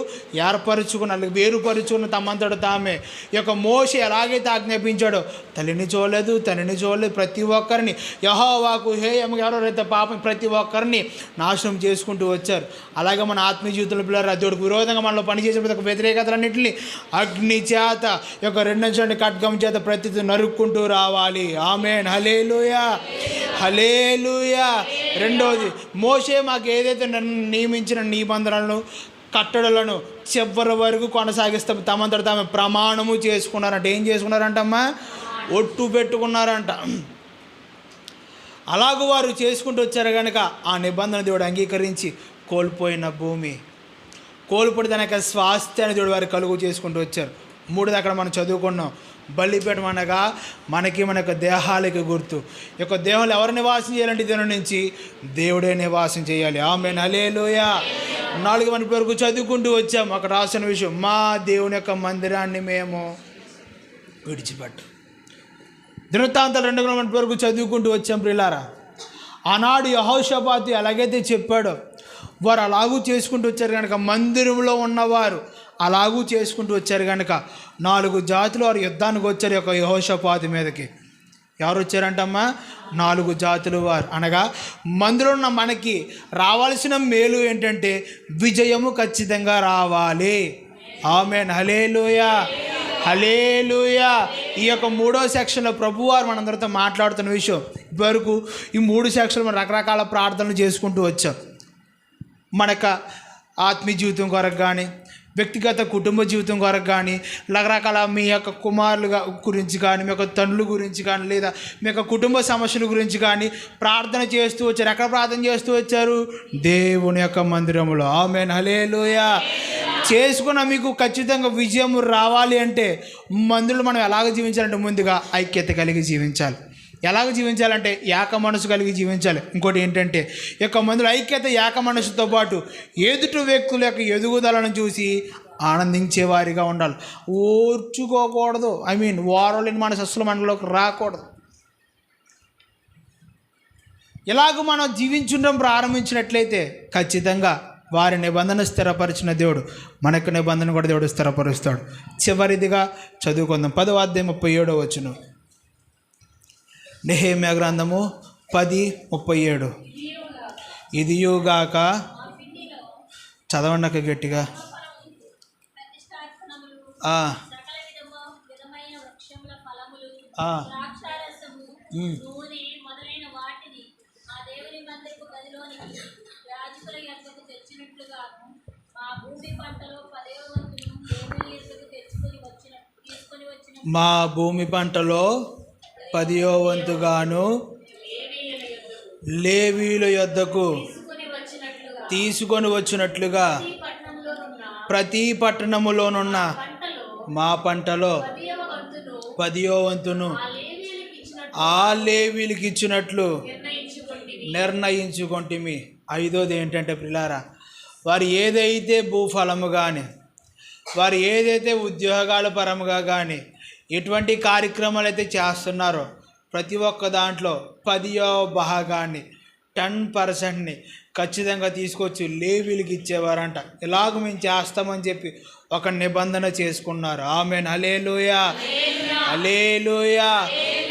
ఏర్పరుచుకున్నారు, వేరుపరుచుకున్న తమంతట తామే. ఈ యొక్క మోషే ఎలాగైతే ఆజ్ఞాపించాడో తల్లిని చూడలేదు, తండ్రిని చూడలేదు, ప్రతి ఒక్కరిని యెహోవాకు హేయముగా ఎవరైతే పాపం ప్రతి ఒక్కరిని నాశనం చేసుకుంటూ వచ్చారు. అలాగే మన ఆత్మీయ జీవితంలో పిల్లలు దేవుడికి విరోధంగా మనలో పనిచేసే ప్రతి ఒక్క వ్యతిరేకతలన్నింటినీ అగ్ని చేత ఈ యొక్క 2 ఖడ్గం చేత ప్రతి నరుక్కుంటూ రావాలి. ఆమేన్ హల్లెలూయా, హల్లెలూయా. 2, మోషే మాకు ఏదైతే నియమించిన నిబంధనలను కట్టడలను చివరి వరకు కొనసాగిస్తాం. తమంతట తాము ప్రమాణము చేసుకున్నారంట. ఏం చేసుకున్నారంటమ్మా? ఒట్టు పెట్టుకున్నారంట. అలాగూ వారు చేసుకుంటూ వచ్చారు కనుక ఆ నిబంధన దేవుడు అంగీకరించి కోల్పోయిన భూమి, కోల్పోయి తన యొక్క స్వాస్థ్యాన్ని దేవుడు వారు కలుగు చేసుకుంటూ వచ్చారు. మూడోది అక్కడ మనం చదువుకున్నాం, బలిపీఠం అనగా మనకి మన యొక్క దేహాలకి గుర్తు. ఈ యొక్క దేహంలో ఎవరు నివాసం చేయాలంటే దీని నుంచి దేవుడే నివాసం చేయాలి. ఆమేన్, హల్లెలూయా. 4 మన వరకు చదువుకుంటూ వచ్చాం. అక్కడ రాసిన విషయం, మా దేవుని యొక్క మందిరాన్ని మేము విడిచిపెట్టాం. దినవృత్తాంతాలు 2 వరకు చదువుకుంటూ వచ్చాం ప్రియులారా. ఆనాడు యెహోషాపాతు ఎలాగైతే చెప్పాడో వారు అలాగూ చేసుకుంటూ వచ్చారు కనుక, మందిరంలో ఉన్నవారు అలాగూ చేసుకుంటూ వచ్చారు కనుక 4 జాతులు వారు యుద్ధానికి వచ్చారు యొక్క యెహోషాపాతు మీదకి. ఎవరు వచ్చారంటమ్మా? 4 జాతులు వారు. అనగా మందిరంలో ఉన్న మనకి రావాల్సిన మేలు ఏంటంటే విజయము ఖచ్చితంగా రావాలి. ఆమేన్, హల్లెలూయా, హల్లెలూయా. ఈ యొక్క 3వ సెక్షన్లో ప్రభువారు మనందరితో మాట్లాడుతున్న విషయం, ఇప్పటివరకు ఈ 3 సెక్షన్లు మనం రకరకాల ప్రార్థనలు చేసుకుంటూ వచ్చాం. మనక ఆత్మీయ జీవితం కొరకు కానీ, వ్యక్తిగత కుటుంబ జీవితం కొరకు కానీ, రకరకాల మీ యొక్క కుమారుల గురించి కానీ, మీ యొక్క తండ్రుల గురించి కానీ, లేదా మీ యొక్క కుటుంబ సమస్యల గురించి కానీ ప్రార్థన చేస్తూ వచ్చారు. ఎక్కడ ప్రార్థన చేస్తూ వచ్చారు? దేవుని యొక్క మందిరంలో. ఆమేన్, హల్లెలూయా. చేసుకున్న మీకు ఖచ్చితంగా విజయం రావాలి అంటే మందిరంలో మనం ఎలాగ జీవించాలంటే ముందుగా ఐక్యత కలిగి జీవించాలి. ఎలాగ జీవించాలంటే ఏక మనసు కలిగి జీవించాలి. ఇంకోటి ఏంటంటే ఈ యొక్క మందులో ఐక్యత, ఏక మనసుతో పాటు ఎదుటి వ్యక్తుల యొక్క ఎదుగుదలను చూసి ఆనందించేవారిగా ఉండాలి. ఓర్చుకోకూడదు. ఓరలేని మనసు అసలు మనలోకి రాకూడదు. ఇలాగ మనం జీవించడం ప్రారంభించినట్లయితే ఖచ్చితంగా వారి నిబంధన స్థిరపరిచిన దేవుడు మన యొక్క నిబంధన కూడా దేవుడు స్థిరపరుస్తాడు. చివరిదిగా చదువుకుందాం 10వ అధ్యాయం 37వ వచనం. నెహెమ్యా గ్రంథము 10:37. ఇదియుగాక చదవండి గట్టిగా. మా భూమి పంటలో 10వ వంతుగాను లేవీయుల యొద్దకు తీసుకొని వచ్చినట్లుగా ప్రతి పట్టణములోనున్న మా పంటలో 10వ వంతును ఆ లేవీయులకి ఇచ్చినట్లు నిర్ణయించుకొంటిమి. 5వది ఏంటంటే ప్రియులారా, వారు ఏదైతే భూఫలము కానీ, వారు ఏదైతే ఉద్యోగాల పరముగా కానీ ఎటువంటి కార్యక్రమాలు అయితే చేస్తున్నారో ప్రతి ఒక్క దాంట్లో 10వ భాగాన్ని 10% ఖచ్చితంగా తీసుకొచ్చి లేవీలకి ఇచ్చేవారంట. ఇలాగ మేము చేస్తామని చెప్పి ఒక నిబంధన చేసుకున్నారు. ఆమేన్, హల్లెలూయా, హల్లెలూయా.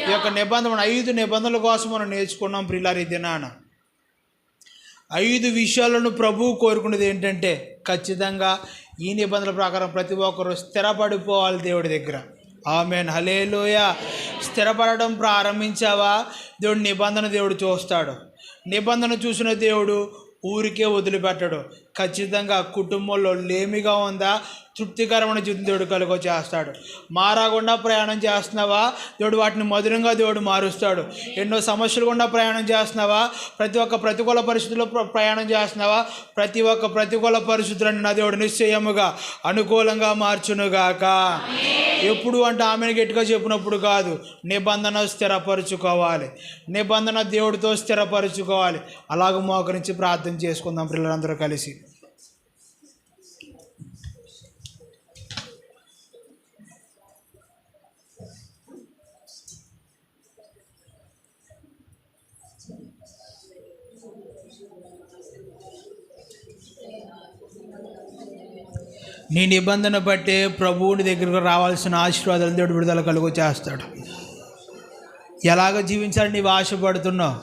ఈ యొక్క నిబంధన 5 నిబంధనల కోసం మనం నేర్చుకున్నాం ప్రియులారా. ఈ దినాన 5 విషయాలను ప్రభువు కోరుకునేది ఏంటంటే ఖచ్చితంగా ఈ నిబంధనల ప్రకారం ప్రతి ఒక్కరు స్థిరపడిపోవాలి దేవుడి దగ్గర. ఆమేన్, హల్లెలూయా. స్థిరపడడం ప్రారంభించావా, దేవుడు నిబంధన దేవుడు చూస్తాడు. నిబంధన చూసిన దేవుడు ఊరికే వదిలిపెట్టడు. ఖచ్చితంగా కుటుంబంలో లేమిగా ఉందా, తృప్తికరమైన జీవితం దేవుడు కలుగ చేస్తాడు. మారకుండా ప్రయాణం చేస్తున్నావా, దేవుడు వాటిని మధురంగా దేవుడు మారుస్తాడు. ఎన్నో సమస్యలు గుండా ప్రయాణం చేస్తున్నావా, ప్రతి ఒక్క ప్రతికూల పరిస్థితుల్లో ప్రయాణం చేస్తున్నావా, ప్రతి ఒక్క ప్రతికూల పరిస్థితులను నా దేవుడు నిశ్చయముగా అనుకూలంగా మార్చునుగాక. ఎప్పుడు అంటే ఆమెను గట్టిగా చెప్పినప్పుడు కాదు, నిబంధన స్థిరపరచుకోవాలి, నిబంధన దేవుడితో స్థిరపరచుకోవాలి. అలాగ మోకరించి ప్రార్థన చేసుకుందాం పిల్లలందరూ కలిసి. నీ నిబంధన బట్టే ప్రభువుని దగ్గరకు రావాల్సిన ఆశీర్వాదాలు దేవుడు విడుదల కలుగు చేస్తాడు. ఎలాగ జీవించాలని నీవు ఆశపడుతున్నావు?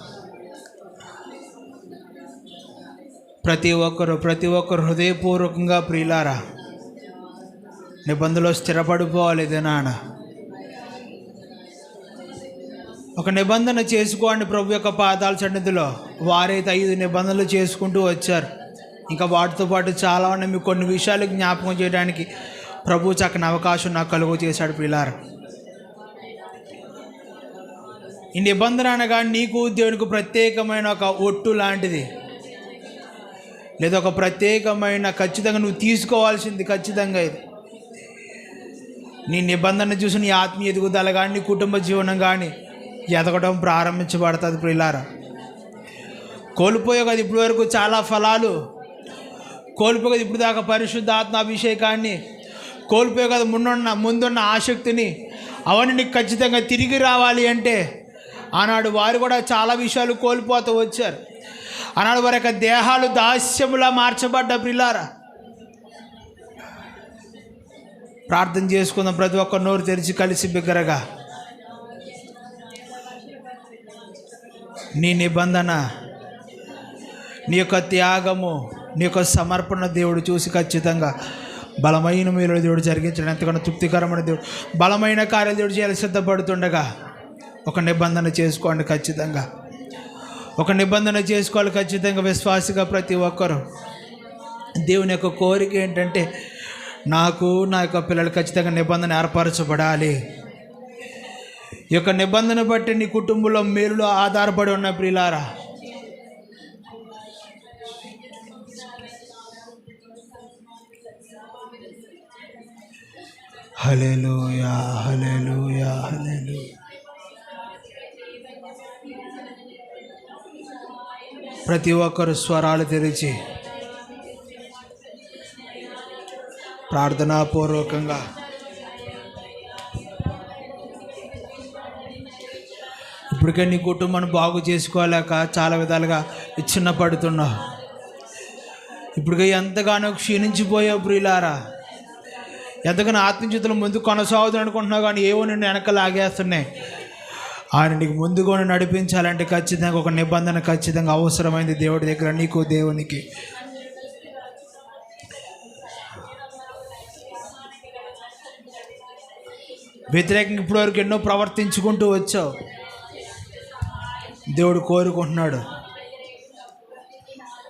ప్రతి ఒక్కరు హృదయపూర్వకంగా ప్రియులారా నిబంధనలో స్థిరపడిపోవాలి. ఇదే నాన్న ఒక నిబంధన చేసుకోండి ప్రభు యొక్క పాదాల సన్నిధిలో. వారైతే 5 నిబంధనలు చేసుకుంటూ వచ్చారు. ఇంకా వాటితో పాటు చాలా ఉన్నాయి. మీకు కొన్ని విషయాలు జ్ఞాపకం చేయడానికి ప్రభు చక్కని అవకాశం నాకు కలుగు చేశాడు ప్రియులారా. ఈ నిబంధన అనగా నీకు దేవునికి ప్రత్యేకమైన ఒక ఒట్టు లాంటిది. లేదా ఒక ప్రత్యేకమైన ఖచ్చితంగా నువ్వు తీసుకోవాల్సింది ఖచ్చితంగా ఇది. నీ నిబంధన చూసి నీ ఆత్మీయ ఎదుగుదల కానీ నీ కుటుంబ జీవనం కానీ ఎదగడం ప్రారంభించబడుతుంది ప్రియులారా. కోల్పోయే కదా ఇప్పటి వరకు చాలా ఫలాలు, కోల్పోయే కదా ఇప్పుడు దాకా పరిశుద్ధ ఆత్మ అభిషేకాన్ని, కోల్పోయే కదా ముందున్న ఆసక్తిని, అవన్నీ నీకు ఖచ్చితంగా తిరిగి రావాలి అంటే ఆనాడు వారు కూడా చాలా విషయాలు కోల్పోతూ వచ్చారు. ఆనాడు వారి యొక్క దేహాలు దాస్యములా మార్చబడ్డ ప్రియులారా. ప్రార్థన చేసుకుందాం ప్రతి ఒక్క నోరు తెరిచి కలిసి బిగ్గరగా. నీ నిబంధన, నీ యొక్క త్యాగము, నీ యొక్క సమర్పణ దేవుడు చూసి ఖచ్చితంగా బలమైన మేలు దేవుడు జరిగించడం ఎంతగానో తృప్తికరమైన దేవుడు, బలమైన కార్యాలు దేవుడు చేయాలి సిద్ధపడుతుండగా ఒక నిబంధన చేసుకోండి. ఖచ్చితంగా ఒక నిబంధన చేసుకోవాలి ఖచ్చితంగా విశ్వాసిగా ప్రతి ఒక్కరు. దేవుని యొక్క కోరిక ఏంటంటే నాకు నా యొక్క పిల్లలు ఖచ్చితంగా నిబంధన ఏర్పరచబడాలి. ఈ యొక్క నిబంధన బట్టి నీ కుటుంబంలో మేలులో ఆధారపడి ఉన్న ప్రియులారా, హల్లెలూయా హల్లెలూయా హల్లెలూయా. ప్రతి ఒక్కరు స్వరాలు తెరిచి ప్రార్థనాపూర్వకంగా ఇప్పటికే నీ కుటుంబాన్ని బాగు చేసుకోలేక చాలా విధాలుగా విచ్ఛిన్న పడుతున్నావు. ఇప్పటికే ఎంతగానో క్షీణించిపోయావు ప్రియులారా. ఎంతగానో ఆత్మీయతలో ముందు కొనసాగుతుంది అనుకుంటున్నావు, కానీ ఏవో నిన్ను వెనక లాగేస్తున్నాయి. ఆయన నీకు ముందుగా నడిపించాలంటే ఖచ్చితంగా ఒక నిబంధన ఖచ్చితంగా అవసరమైంది దేవుడి దగ్గర, నీకు దేవునికి. వ్యతిరేకంగా ఇప్పటివరకు ఎన్నో ప్రవర్తించుకుంటూ వచ్చావు. దేవుడు కోరుకుంటున్నాడు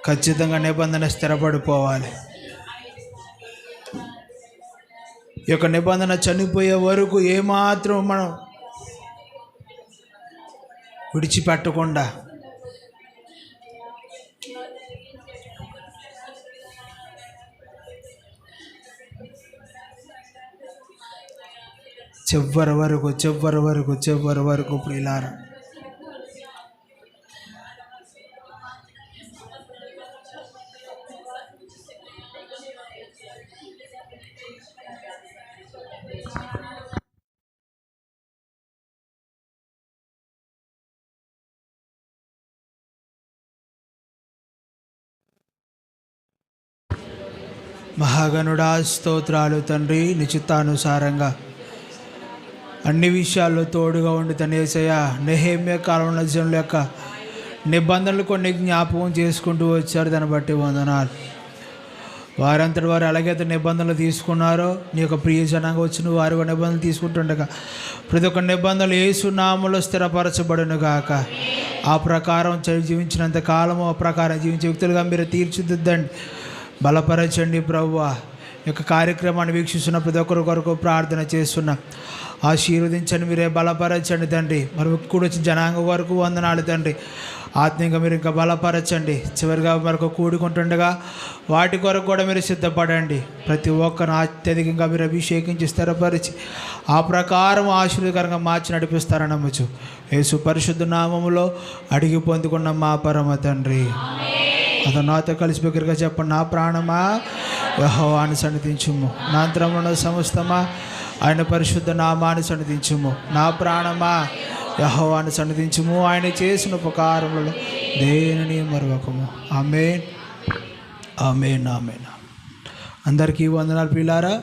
ఖచ్చితంగా నిబంధన స్థిరపడిపోవాలి. ఈ యొక్క నిబంధన చనిపోయే వరకు ఏమాత్రం మనం విడిచిపెట్టకుండా చివరి వరకు ఇప్పుడు ఇలా మహాగణుడా స్తోత్రాలు తండ్రి. నీ చిత్తానుసారంగా అన్ని విషయాల్లో తోడుగా ఉండి తన యేసయ్య నెహెమ్యా కాలంలో జనుల యొక్క నిబంధనలు కొన్ని జ్ఞాపకం చేసుకుంటూ వచ్చారు. దాన్ని బట్టి వందనాలు. వారంతటి వారు ఎలాగైతే నిబంధనలు తీసుకున్నారో నీ యొక్క ప్రియ జనంగా వచ్చిన వారు నిబంధనలు తీసుకుంటుండగా ప్రతి ఒక్క నిబంధనలు యేసు నామములో స్థిరపరచబడును గాక. ఆ ప్రకారం జీవించినంత కాలము ఆ ప్రకారం జీవించే వ్యక్తులుగా మీరు తీర్చిదిద్దండి, బలపరచండి ప్రభువా. ఈ యొక్క కార్యక్రమాన్ని వీక్షిస్తున్న ప్రతి ఒక్కరి కొరకు ప్రార్థన చేస్తున్నాం. ఆశీర్వదించండి, మీరే బలపరచండి తండ్రి. మరి కూడా వచ్చి జనాంగం వరకు వందనాలు తండ్రి. ఆత్మీయంగా మీరు ఇంకా బలపరచండి. చివరిగా మరొక కూడుకుంటుండగా వాటి కొరకు కూడా మీరు సిద్ధపడండి. ప్రతి ఒక్కరిని అత్యధికంగా మీరు అభిషేకించి స్థిరపరిచి ఆ ప్రకారం ఆశీర్వదకరంగా మార్చి నడిపిస్తారని నమ్మచ్చు. యేసు పరిశుద్ధ నామములో అడిగి పొందుకున్న మా పరమ తండ్రి. అతను నాతో కలిసి బిగ్గరగా చెప్పండి. నా ప్రాణమా యెహోవాను సన్నిధించుము, నా అంతరంలో సమస్తమా ఆయన పరిశుద్ధ నామాన్ని సన్నిధించుము. నా ప్రాణమా యెహోవాను సన్నిధించుము, ఆయన చేసిన ఉపకారములలో దేనిని మరొకము. ఆమేన్ ఆమేన్ ఆమేన్. అందరికీ వందనాలు ప్రియులారా.